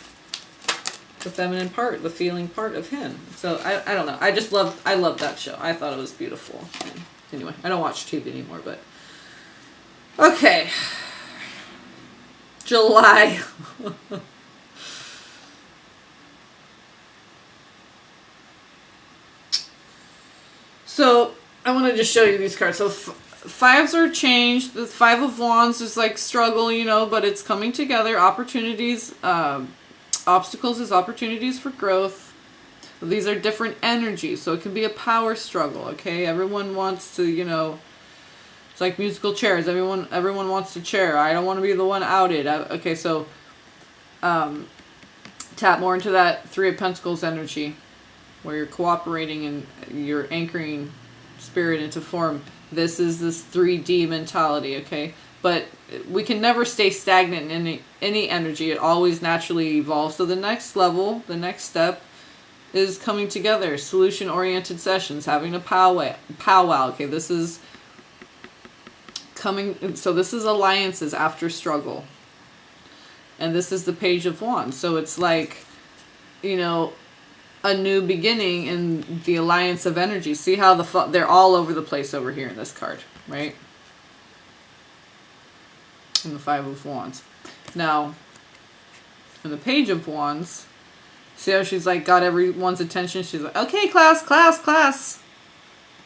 the feminine part, the feeling part of him. So I don't know. I loved that show. I thought it was beautiful. And anyway, I don't watch TV anymore, but okay. July. So I want to just show you these cards. So fives are changed. The 5 of Wands is like struggle, but it's coming together. Opportunities, obstacles is opportunities for growth. These are different energies, so it can be a power struggle. Okay, everyone wants to, it's like musical chairs. Everyone wants to chair. I don't want to be the one outed. Okay, so tap more into that 3 of Pentacles energy, where you're cooperating and you're anchoring spirit into form. This is this 3D mentality, okay? But we can never stay stagnant in any energy. It always naturally evolves. So the next level, the next step is coming together. Solution-oriented sessions, having a powwow. Okay, this is coming. So this is alliances after struggle. And this is the Page of Wands. So it's like, a new beginning in the alliance of energy. See how they're all over the place over here in this card, right? In the 5 of Wands. Now, in the Page of Wands, see how she's like got everyone's attention? She's like, okay, class.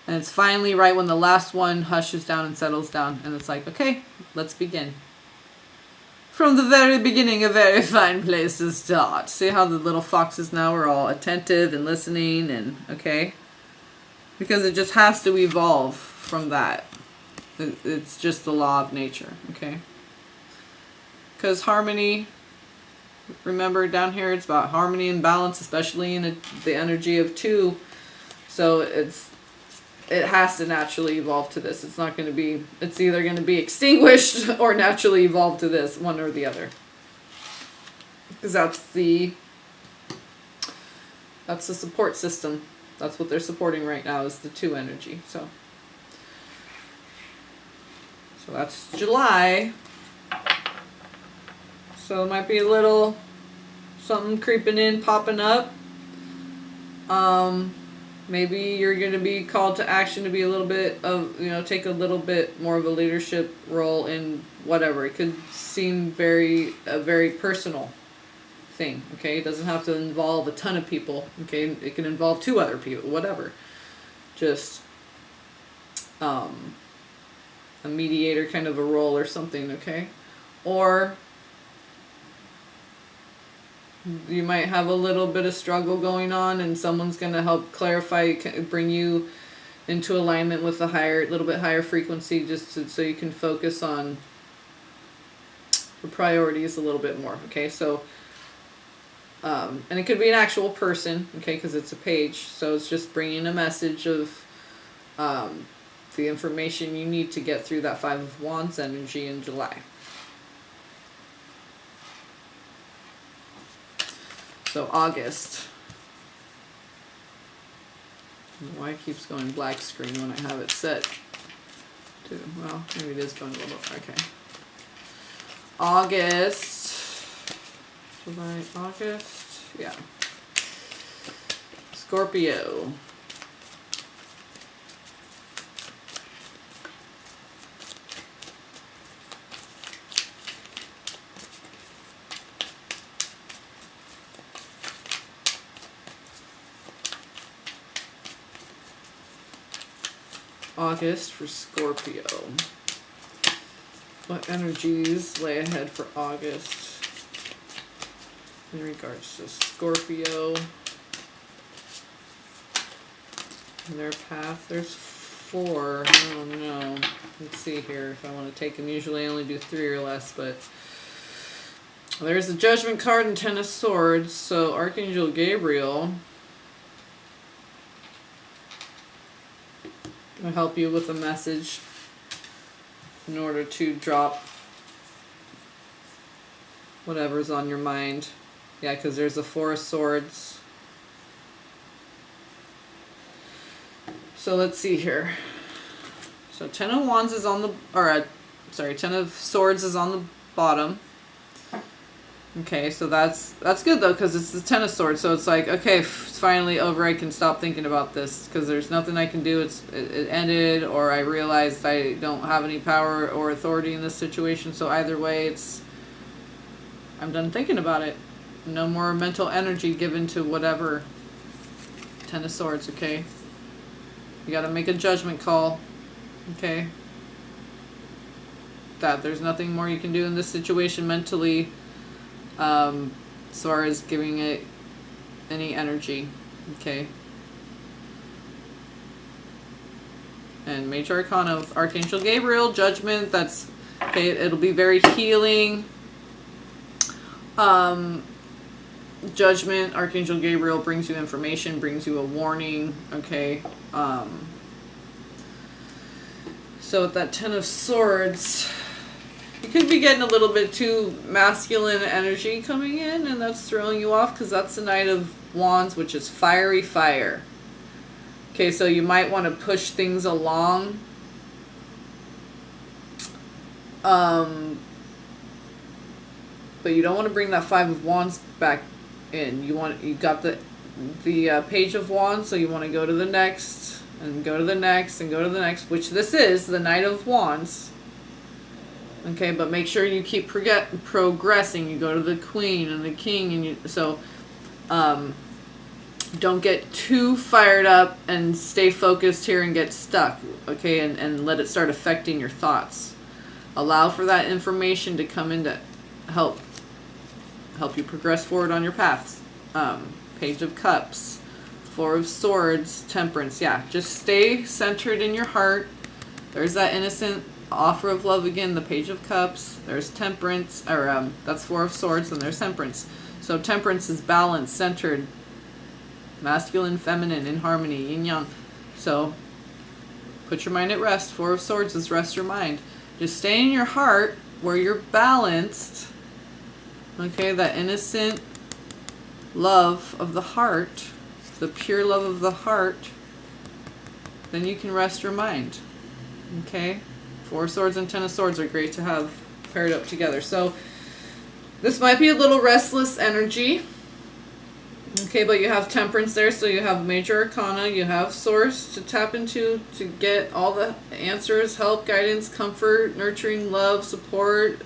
And it's finally right when the last one hushes down and settles down. And it's like, okay, let's begin. From the very beginning, a very fine place to start. See how the little foxes now are all attentive and listening and, okay? Because it just has to evolve from that. It's just the law of nature, okay? Because harmony, remember down here, it's about harmony and balance, especially in the energy of 2. So it has to naturally evolve to this. It's not going to be, it's either going to be extinguished or naturally evolve to this, one or the other. Because that's the support system. That's what they're supporting right now, is the 2 energy. So that's July. So it might be a little something creeping in, popping up. Maybe you're going to be called to action to be a little bit of, take a little bit more of a leadership role in whatever. It could seem a very personal thing, okay? It doesn't have to involve a ton of people, okay? It can involve 2 other people, whatever. Just a mediator kind of a role or something, okay? Or you might have a little bit of struggle going on and someone's going to help clarify, bring you into alignment with a little bit higher frequency, just so you can focus on the priorities a little bit more, okay? So, and it could be an actual person, okay, because it's a page, so it's just bringing a message of the information you need to get through that 5 of Wands energy in July. So August. I don't know why it keeps going black screen when I have it set to, well, maybe it is going a little, okay. August, July, August, yeah. Scorpio. August for Scorpio. What energies lay ahead for August in regards to Scorpio and their path? There's 4. I don't know. Let's see here if I want to take them. Usually I only do 3 or less, but there's the Judgment card and 10 of Swords. So Archangel Gabriel will help you with a message in order to drop whatever's on your mind. Yeah, because there's a 4 of Swords. So let's see here. So 10 of Wands is on the, or sorry, 10 of Swords is on the bottom. Okay, so that's good though, because it's the 10 of Swords. So it's like, okay, it's finally over. I can stop thinking about this because there's nothing I can do. It ended, or I realized I don't have any power or authority in this situation. So either way, I'm done thinking about it. No more mental energy given to whatever. 10 of Swords, okay? You got to make a judgment call, okay? That there's nothing more you can do in this situation mentally. As far as giving it any energy, okay? And Major Arcana of Archangel Gabriel, Judgment, that's, okay, it'll be very healing. Judgment, Archangel Gabriel brings you information, brings you a warning, okay? So with that 10 of Swords, you could be getting a little bit too masculine energy coming in, and that's throwing you off because that's the Knight of Wands, which is fiery fire. Okay, so you might want to push things along. But you don't want to bring that 5 of Wands back in. You got the Page of Wands, so you want to go to the next, and go to the next, and go to the next, which this is the Knight of Wands. Okay, but make sure you keep progressing. You go to the Queen and the King, and don't get too fired up and stay focused here and get stuck. Okay, and let it start affecting your thoughts. Allow for that information to come in to help you progress forward on your paths. Page of Cups, 4 of Swords, Temperance. Yeah, just stay centered in your heart. There's that innocent offer of love again, the Page of Cups. There's Temperance, or that's 4 of Swords, and there's Temperance. So Temperance is balanced, centered, masculine, feminine, in harmony, yin yang. So put your mind at rest. 4 of Swords is rest your mind. Just stay in your heart where you're balanced. Okay, that innocent love of the heart, the pure love of the heart, then you can rest your mind. Okay? 4 of Swords and 10 of Swords are great to have paired up together. So this might be a little restless energy. Okay, but you have Temperance there, so you have Major Arcana, you have Source to tap into to get all the answers, help, guidance, comfort, nurturing, love, support.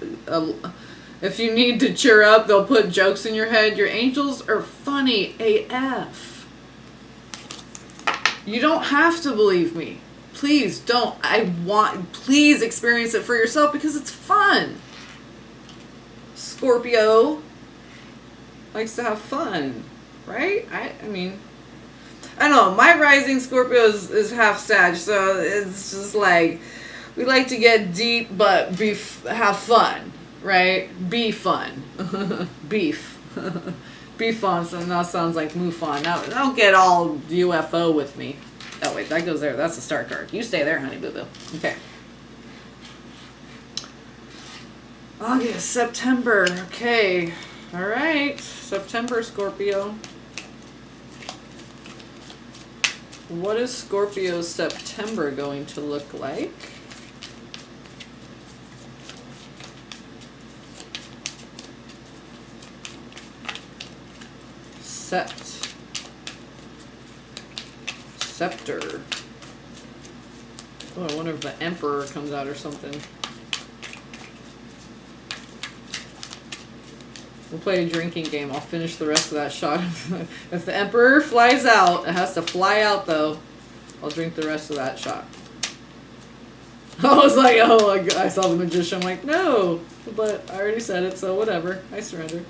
If you need to cheer up, they'll put jokes in your head. Your angels are funny AF. You don't have to believe me. Please don't. Please experience it for yourself because it's fun. Scorpio likes to have fun, right? I mean, I don't know. My rising Scorpio is half Sag, so it's just like we like to get deep, but have fun, right? Be fun, beef, be fun. So now sounds like MUFON. Now don't get all UFO with me. Oh wait, that goes there. That's a star card. You stay there, honey boo boo. Okay. August, September. Okay. All right, September, Scorpio. What is Scorpio's September going to look like? Scepter. Oh, I wonder if the Emperor comes out or something. We'll play a drinking game. I'll finish the rest of that shot. If the Emperor flies out, it has to fly out though. I'll drink the rest of that shot. I was like, oh, I saw the Magician. I'm like, no, but I already said it, so whatever. I surrender.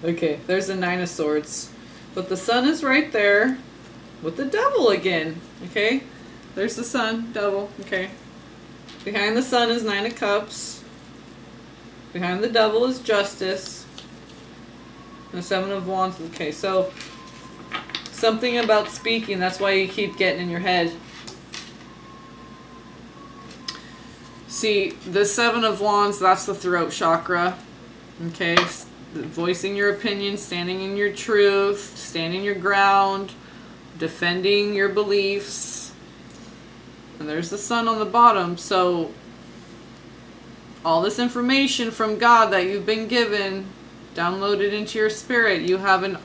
Okay, there's the Nine of Swords. But the Sun is right there with the Devil again. Okay? There's the Sun, Devil. Okay. Behind the Sun is Nine of Cups. Behind the Devil is Justice. And the Seven of Wands. Okay, so something about speaking. That's why you keep getting in your head. See, the Seven of Wands, that's the throat chakra. Okay? Voicing your opinion, standing in your truth, standing your ground, defending your beliefs. And there's the Sun on the bottom. So all this information from God that you've been given, downloaded into your spirit, you have an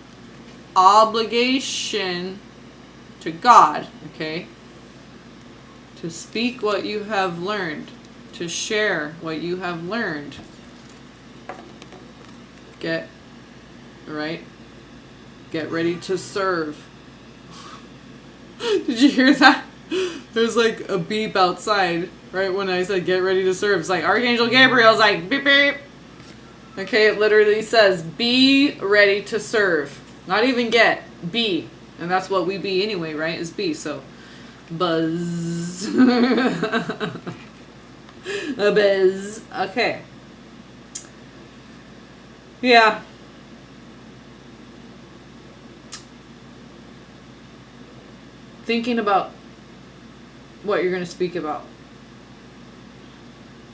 obligation to God, okay? To speak what you have learned, to share what you have learned. Get ready to serve. Did you hear that? There's like a beep outside, right when I said get ready to serve. It's like Archangel Gabriel's like beep beep. Okay, it literally says be ready to serve. Not even get, be. And that's what we be anyway, right? Is be. So buzz. A buzz. Okay. Yeah. Thinking about what you're going to speak about.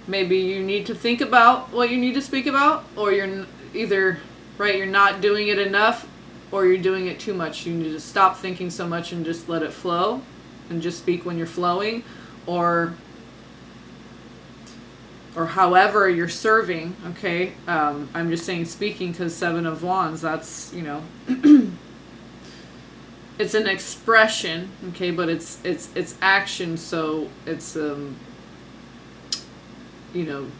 Maybe you need to think about what you need to speak about, or you're either, right, you're not doing it enough, or you're doing it too much. You need to stop thinking so much and just let it flow, and just speak when you're flowing, or however you're serving, okay? I'm just saying speaking because Seven of Wands, that's, you know, it's an expression, okay, but it's action, so it's, you know,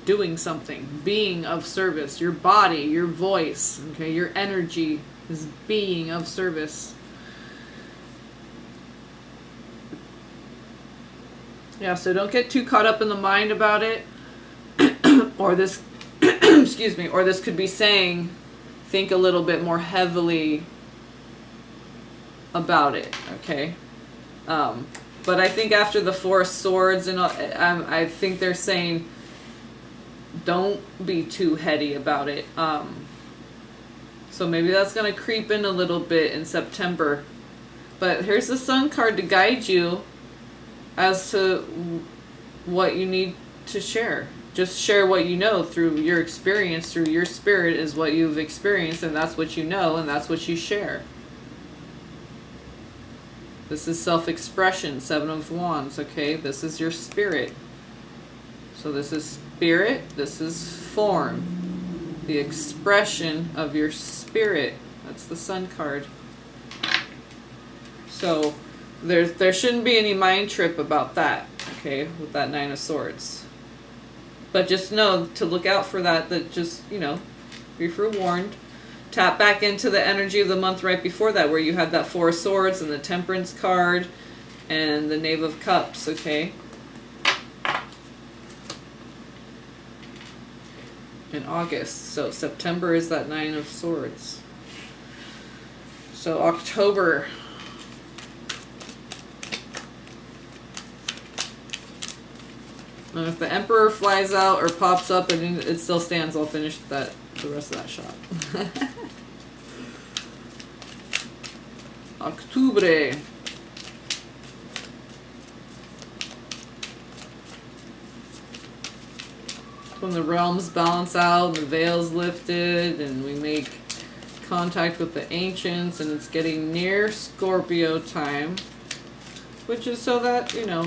doing something, being of service. Your body, your voice, okay, your energy is being of service. Yeah, so don't get too caught up in the mind about it. Or this, excuse me, or this could be saying, think a little bit more heavily about it, okay? But I think after the Four of Swords, and I think they're saying, don't be too heady about it. So maybe that's going to creep in a little bit in September. But here's the Sun card to guide you as to what you need to share. Just share what you know through your experience, through your spirit is what you've experienced, and that's what you know, and that's what you share. This is self-expression, Seven of Wands, okay? This is your spirit. So this is spirit, this is form. The expression of your spirit. That's the Sun card. So there shouldn't be any mind trip about that, okay, with that Nine of Swords. But just know to look out for that just, you know, be forewarned. Tap back into the energy of the month right before that, where you had that Four of Swords and the Temperance card and the Knave of Cups, okay? in August. So September is that Nine of Swords. So October. And if the Emperor flies out or pops up and it still stands, I'll finish the rest of that shot. Octubre. When the realms balance out and the veil's lifted and we make contact with the ancients, and it's getting near Scorpio time, which is so that, you know,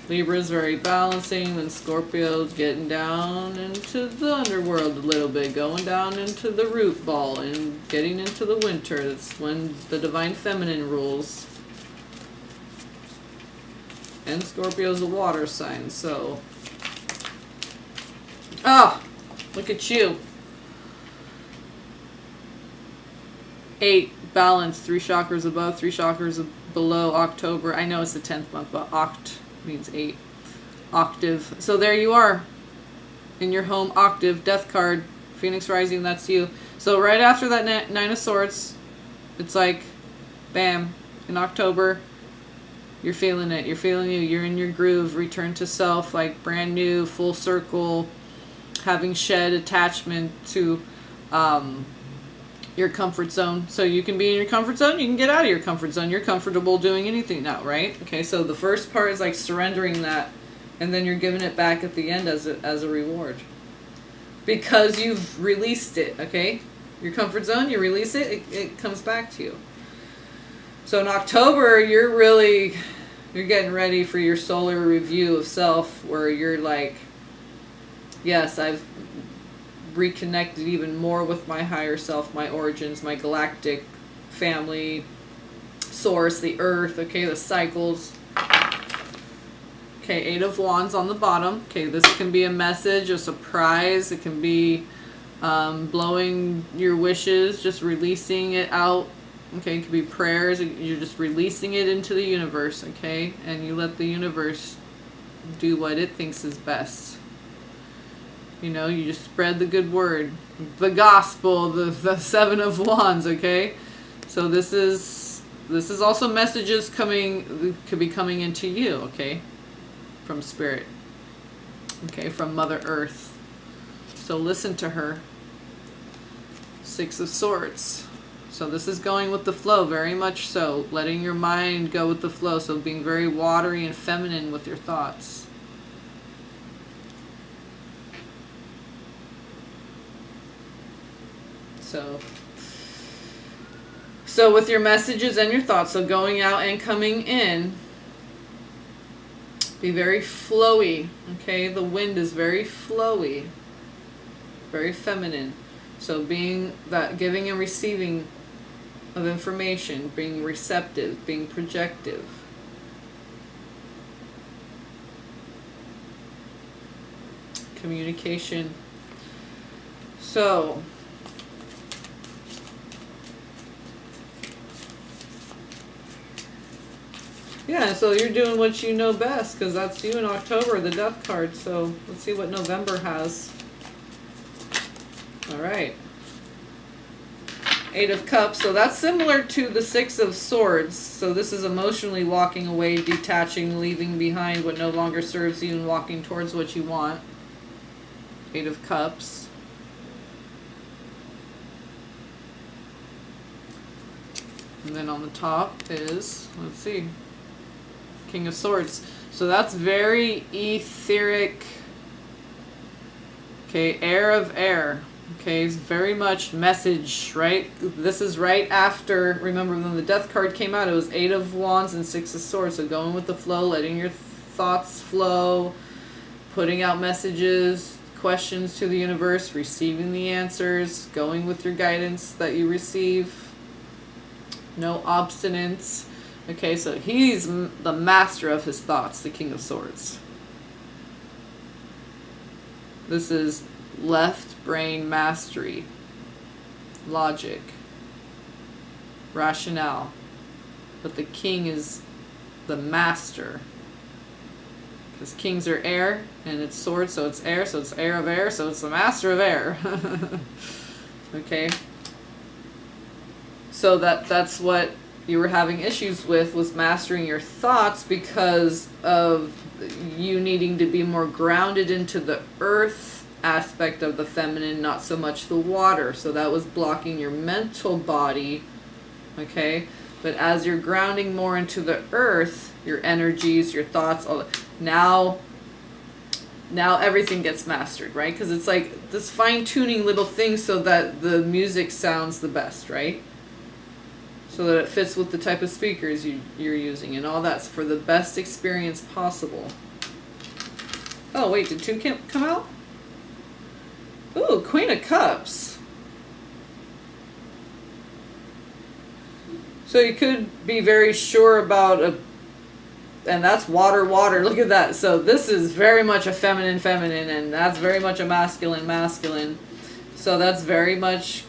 Libra's very balancing, then Scorpio's getting down into the underworld a little bit, going down into the root ball and getting into the winter. That's when the divine feminine rules. And Scorpio's a water sign, so... Oh! Look at you. 8, balance, 3 chakras above, 3 chakras below, October. I know it's the 10th month, but oct means 8. Octave. So there you are. In your home, octave, death card, Phoenix Rising, that's you. So right after that Nine of Swords, it's like, bam, in October, you're feeling it. You're feeling you. You're in your groove. Return to self, like brand new, full circle, having shed attachment to your comfort zone. So you can be in your comfort zone, you can get out of your comfort zone. You're comfortable doing anything now, right? Okay, so the first part is like surrendering that, and then you're giving it back at the end as a reward. Because you've released it, okay? Your comfort zone, you release it, it comes back to you. So in October, you're getting ready for your solar review of self, where you're like, yes, I've reconnected even more with my higher self, my origins, my galactic family, source, the earth, okay, the cycles. Okay, 8 of Wands on the bottom. Okay, this can be a message, a surprise. It can be blowing your wishes, just releasing it out. Okay, it could be prayers. You're just releasing it into the universe, okay? And you let the universe do what it thinks is best. You know, you just spread the good word, the gospel, the 7 of Wands, okay? So this is also messages could be coming into you, okay? From Spirit, okay, from Mother Earth. So listen to her. 6 of Swords. So this is going with the flow, very much so. Letting your mind go with the flow. So being very watery and feminine with your thoughts. So with your messages and your thoughts, so going out and coming in, be very flowy, okay? The wind is very flowy, very feminine. So being that giving and receiving of information, being receptive, being projective. Communication. So yeah, so you're doing what you know best, because that's you in October, the Death card. So let's see what November has. All right. 8 of Cups. So that's similar to the 6 of Swords. So this is emotionally walking away, detaching, leaving behind what no longer serves you and walking towards what you want. 8 of Cups. And then on the top is, let's see, King of Swords. So that's very etheric. Okay, air of air. Okay, it's very much message, right? This is right after, remember when the Death card came out, it was 8 of Wands and 6 of Swords. So going with the flow, letting your thoughts flow, putting out messages, questions to the universe, receiving the answers, going with your guidance that you receive. No obstinance. Okay, so he's the master of his thoughts, the King of Swords. This is left brain mastery, logic, rationale. But the king is the master, Because kings are air, and it's sword, so it's air, so it's heir of air, so it's the master of air. Okay? So that's what you were having issues with, was mastering your thoughts because of you needing to be more grounded into the earth aspect of the feminine, not so much the water. So that was blocking your mental body. Okay? But as you're grounding more into the earth, your energies, your thoughts, all that, now everything gets mastered, right? Because it's like this fine-tuning little thing so that the music sounds the best, right? So that it fits with the type of speakers you're using, and all that's for the best experience possible. Oh, wait, did two come out? Ooh, Queen of Cups. So you could be very sure about and that's water, water. Look at that. So this is very much a feminine, feminine, and that's very much a masculine, masculine. So that's very much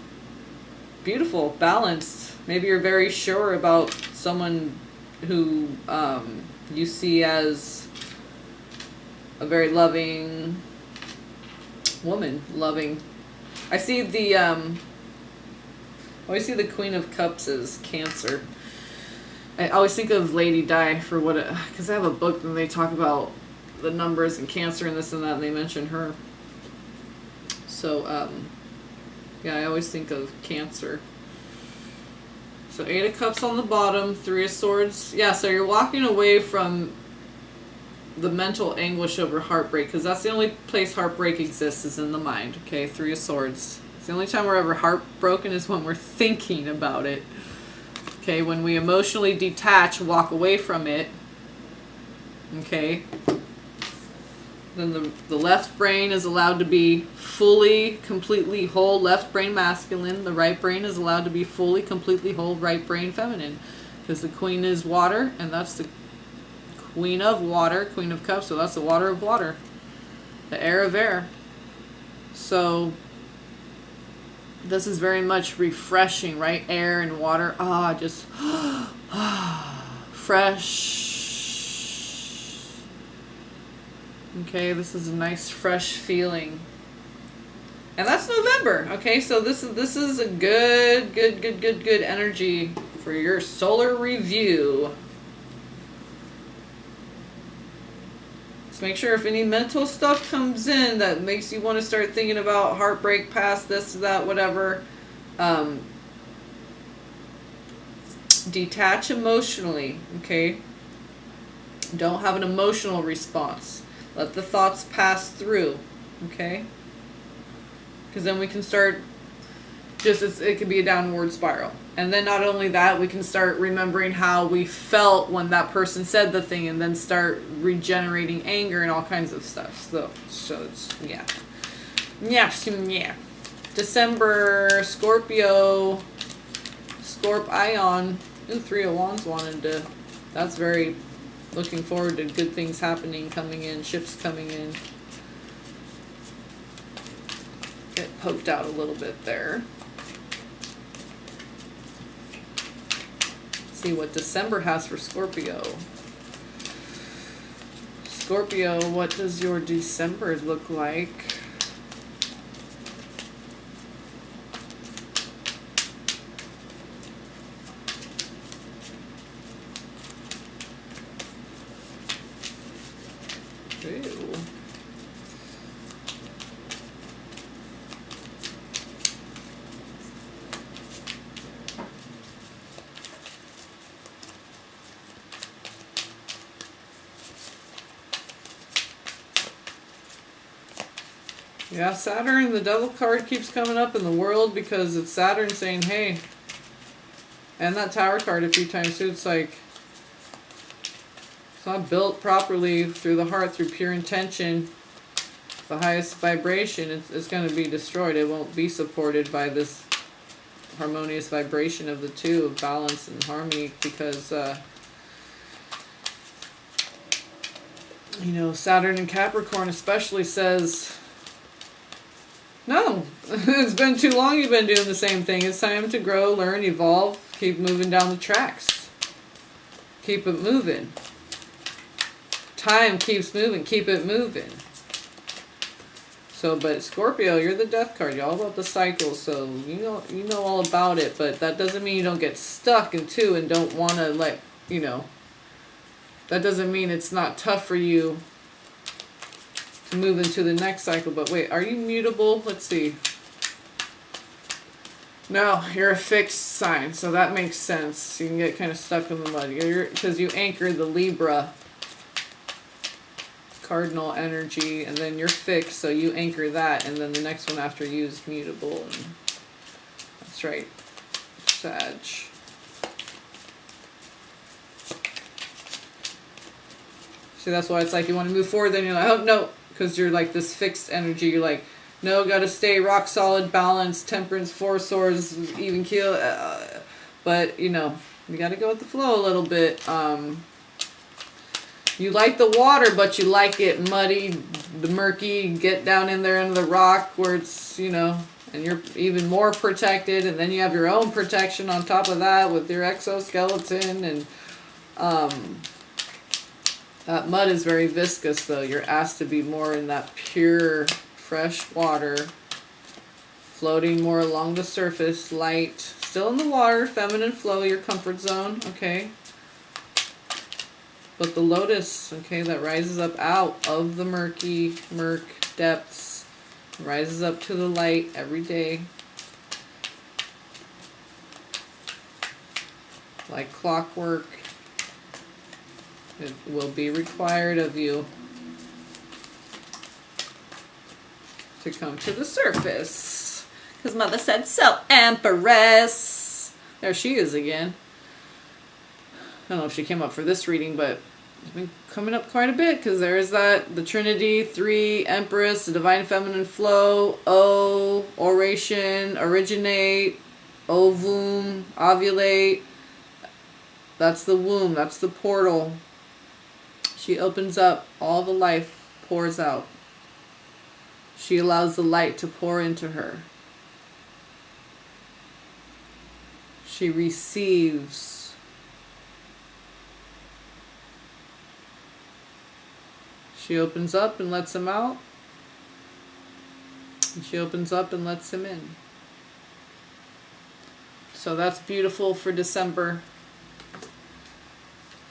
beautiful, balanced. Maybe you're very sure about someone who you see as a very loving woman, loving. I see the always see the Queen of Cups as Cancer. I always think of Lady Di for what it, because I have a book and they talk about the numbers and Cancer and this and that, and they mention her. So yeah, I always think of Cancer. So 8 of Cups on the bottom, 3 of Swords. Yeah, so you're walking away from the mental anguish over heartbreak, because that's the only place heartbreak exists, is in the mind. Okay, 3 of Swords. It's the only time we're ever heartbroken is when we're thinking about it. Okay, when we emotionally detach, walk away from it. Okay. Then the left brain is allowed to be fully, completely whole, left brain masculine. The right brain is allowed to be fully, completely whole, right brain feminine. Because the Queen is water, and that's the Queen of water, Queen of Cups, so that's the water of water. The air of air. So this is very much refreshing, right? Air and water. Just fresh. Okay, this is a nice fresh feeling. And that's November. Okay, so this is a good energy for your solar review. So make sure if any mental stuff comes in that makes you want to start thinking about heartbreak, past this, that, whatever, detach emotionally, okay? Don't have an emotional response. Let the thoughts pass through, okay? Because then we can start, it could be a downward spiral. And then not only that, we can start remembering how we felt when that person said the thing, and then start regenerating anger and all kinds of stuff. So it's, yeah. Yeah. December, Scorpio, Scorp Ion. Ooh, 3 of Wands that's very, looking forward to good things happening, coming in, ships coming in. Get poked out a little bit there. See what December has for Scorpio. Scorpio, what does your December look like? Ew. Yeah, Saturn, the Devil card keeps coming up in the world because it's Saturn saying, hey, and that Tower card a few times too. It's like, it's not built properly through the heart, through pure intention, the highest vibration, it's going to be destroyed. It won't be supported by this harmonious vibration of the two, of balance and harmony, because Saturn in Capricorn especially says, no, it's been too long you've been doing the same thing. It's time to grow, learn, evolve, keep moving down the tracks. Keep it moving. time keeps moving, keep it moving. So, but Scorpio, you're the death card. You're all about the cycle, so you know all about it. But that doesn't mean you don't get stuck in two and don't want to that doesn't mean it's not tough for you to move into the next cycle. But wait, are you mutable? Let's see. No, you're a fixed sign, so that makes sense. You can get kind of stuck in the mud because you anchor the Libra cardinal energy, and then you're fixed, so you anchor that, and then the next one after you is mutable. And that's right, Sag. See, that's why it's like you want to move forward, then you're like, oh no, because you're like this fixed energy. You're like, no, gotta stay rock solid, balanced, temperance, four swords, even keel. But you gotta go with the flow a little bit. You like the water, but you like it muddy, the murky, get down in there into the rock where it's, and you're even more protected, and then you have your own protection on top of that with your exoskeleton, and that mud is very viscous, though. You're asked to be more in that pure, fresh water, floating more along the surface, light, still in the water, feminine flow, your comfort zone, okay? But the lotus, okay, that rises up out of the murk depths, rises up to the light every day. Like clockwork, it will be required of you to come to the surface. Because Mother said so, Empress. There she is again. I don't know if she came up for this reading, but it's been coming up quite a bit because there's the Trinity, 3, Empress, the Divine Feminine Flow, oration, originate, ovum, ovulate. That's the womb, that's the portal. She opens up, all the life pours out. She allows the light to pour into her. She receives. She opens up and lets him out. And she opens up and lets him in. So that's beautiful for December.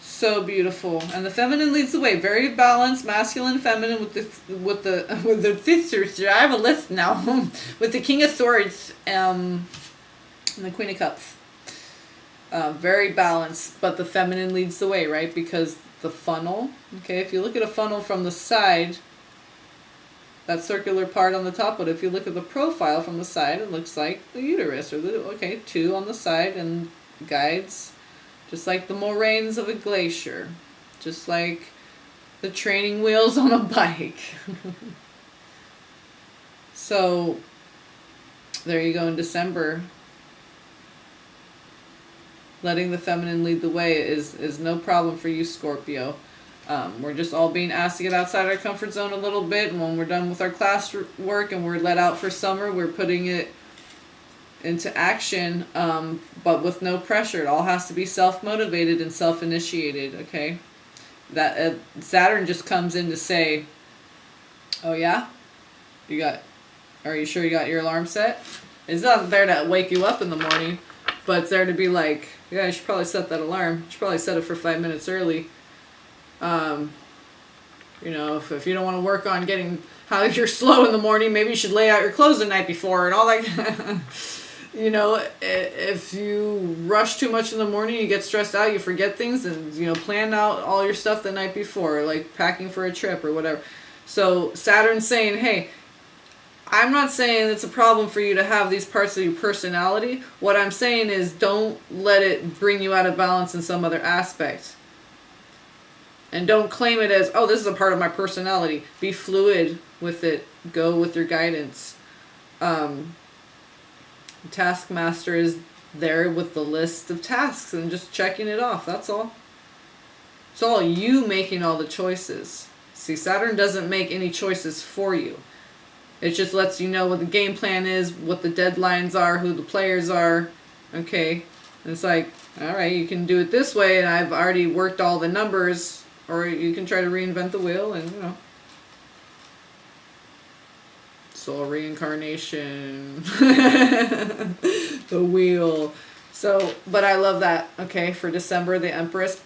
So beautiful. And the feminine leads the way. Very balanced, masculine, feminine with the sisters. I have a list now. With the King of Swords and the Queen of Cups. Very balanced, but the feminine leads the way, right? Because the funnel, okay, if you look at a funnel from the side, that circular part on the top, but if you look at the profile from the side, it looks like the uterus, or the, 2 on the side, and guides, just like the moraines of a glacier, just like the training wheels on a bike. So, there you go in December. Letting the feminine lead the way is no problem for you, Scorpio. We're just all being asked to get outside our comfort zone a little bit, and when we're done with our class work and we're let out for summer, we're putting it into action, but with no pressure. It all has to be self-motivated and self-initiated, okay? That Saturn just comes in to say, oh yeah? Are you sure you got your alarm set? It's not there to wake you up in the morning, but it's there to be like, yeah, you should probably set that alarm. You should probably set it for 5 minutes early. If you don't want to work on getting how you're slow in the morning, maybe you should lay out your clothes the night before and all that. If you rush too much in the morning, you get stressed out, you forget things, and, plan out all your stuff the night before, like packing for a trip or whatever. So Saturn's saying, hey, I'm not saying it's a problem for you to have these parts of your personality. What I'm saying is don't let it bring you out of balance in some other aspect. And don't claim it as, oh, this is a part of my personality. Be fluid with it. Go with your guidance. Taskmaster is there with the list of tasks and just checking it off. That's all. It's all you making all the choices. See, Saturn doesn't make any choices for you. It just lets you know what the game plan is, what the deadlines are, who the players are. Okay. And it's like, all right, you can do it this way, and I've already worked all the numbers Or you can try to reinvent the wheel and, you know, soul reincarnation, the wheel. So, but I love that. Okay, for December, the Empress.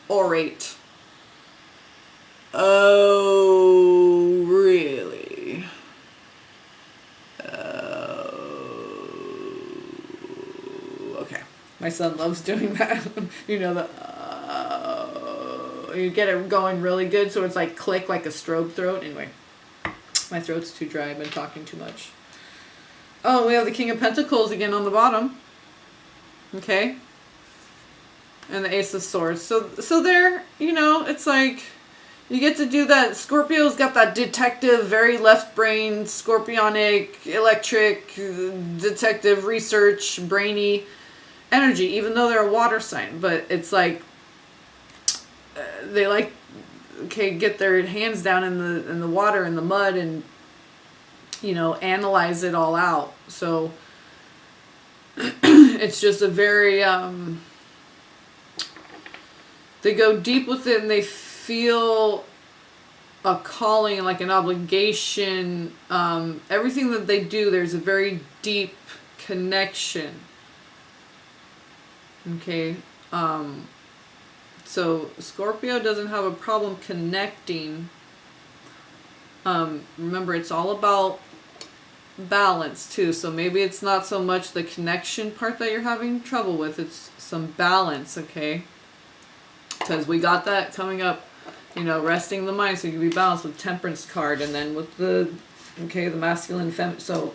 Orate. Oh, really? Okay. My son loves doing that. You know, you get it going really good, so it's like click, like a strobe throat. Anyway, my throat's too dry. I've been talking too much. Oh, we have the King of Pentacles again on the bottom. Okay. And the Ace of Swords. So there, you know, it's like you get to do that. Scorpio's got that detective, very left brain, scorpionic, electric, detective, research, brainy energy, even though they're a water sign. But it's like they like, okay, get their hands down in the water, in the mud, and, you know, analyze it all out. So it's just a very they go deep with it, and they feel a calling, like an obligation. Everything that they do, there's a very deep connection. Okay. So Scorpio doesn't have a problem connecting. Remember, it's all about balance too. So maybe it's not so much the connection part that you're having trouble with. It's some balance, okay? Because we got that coming up, you know, resting the mind, so you can be balanced with Temperance card, and then with the, okay, the masculine, feminine. So,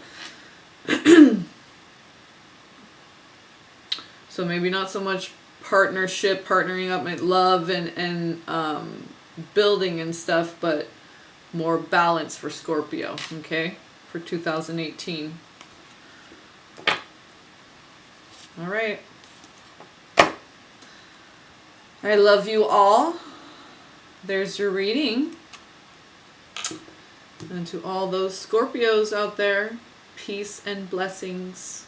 so maybe not so much partnership, partnering up, love, and building and stuff, but more balance for Scorpio, okay, for 2018. All right. I love you all. There's your reading. And to all those Scorpios out there, peace and blessings.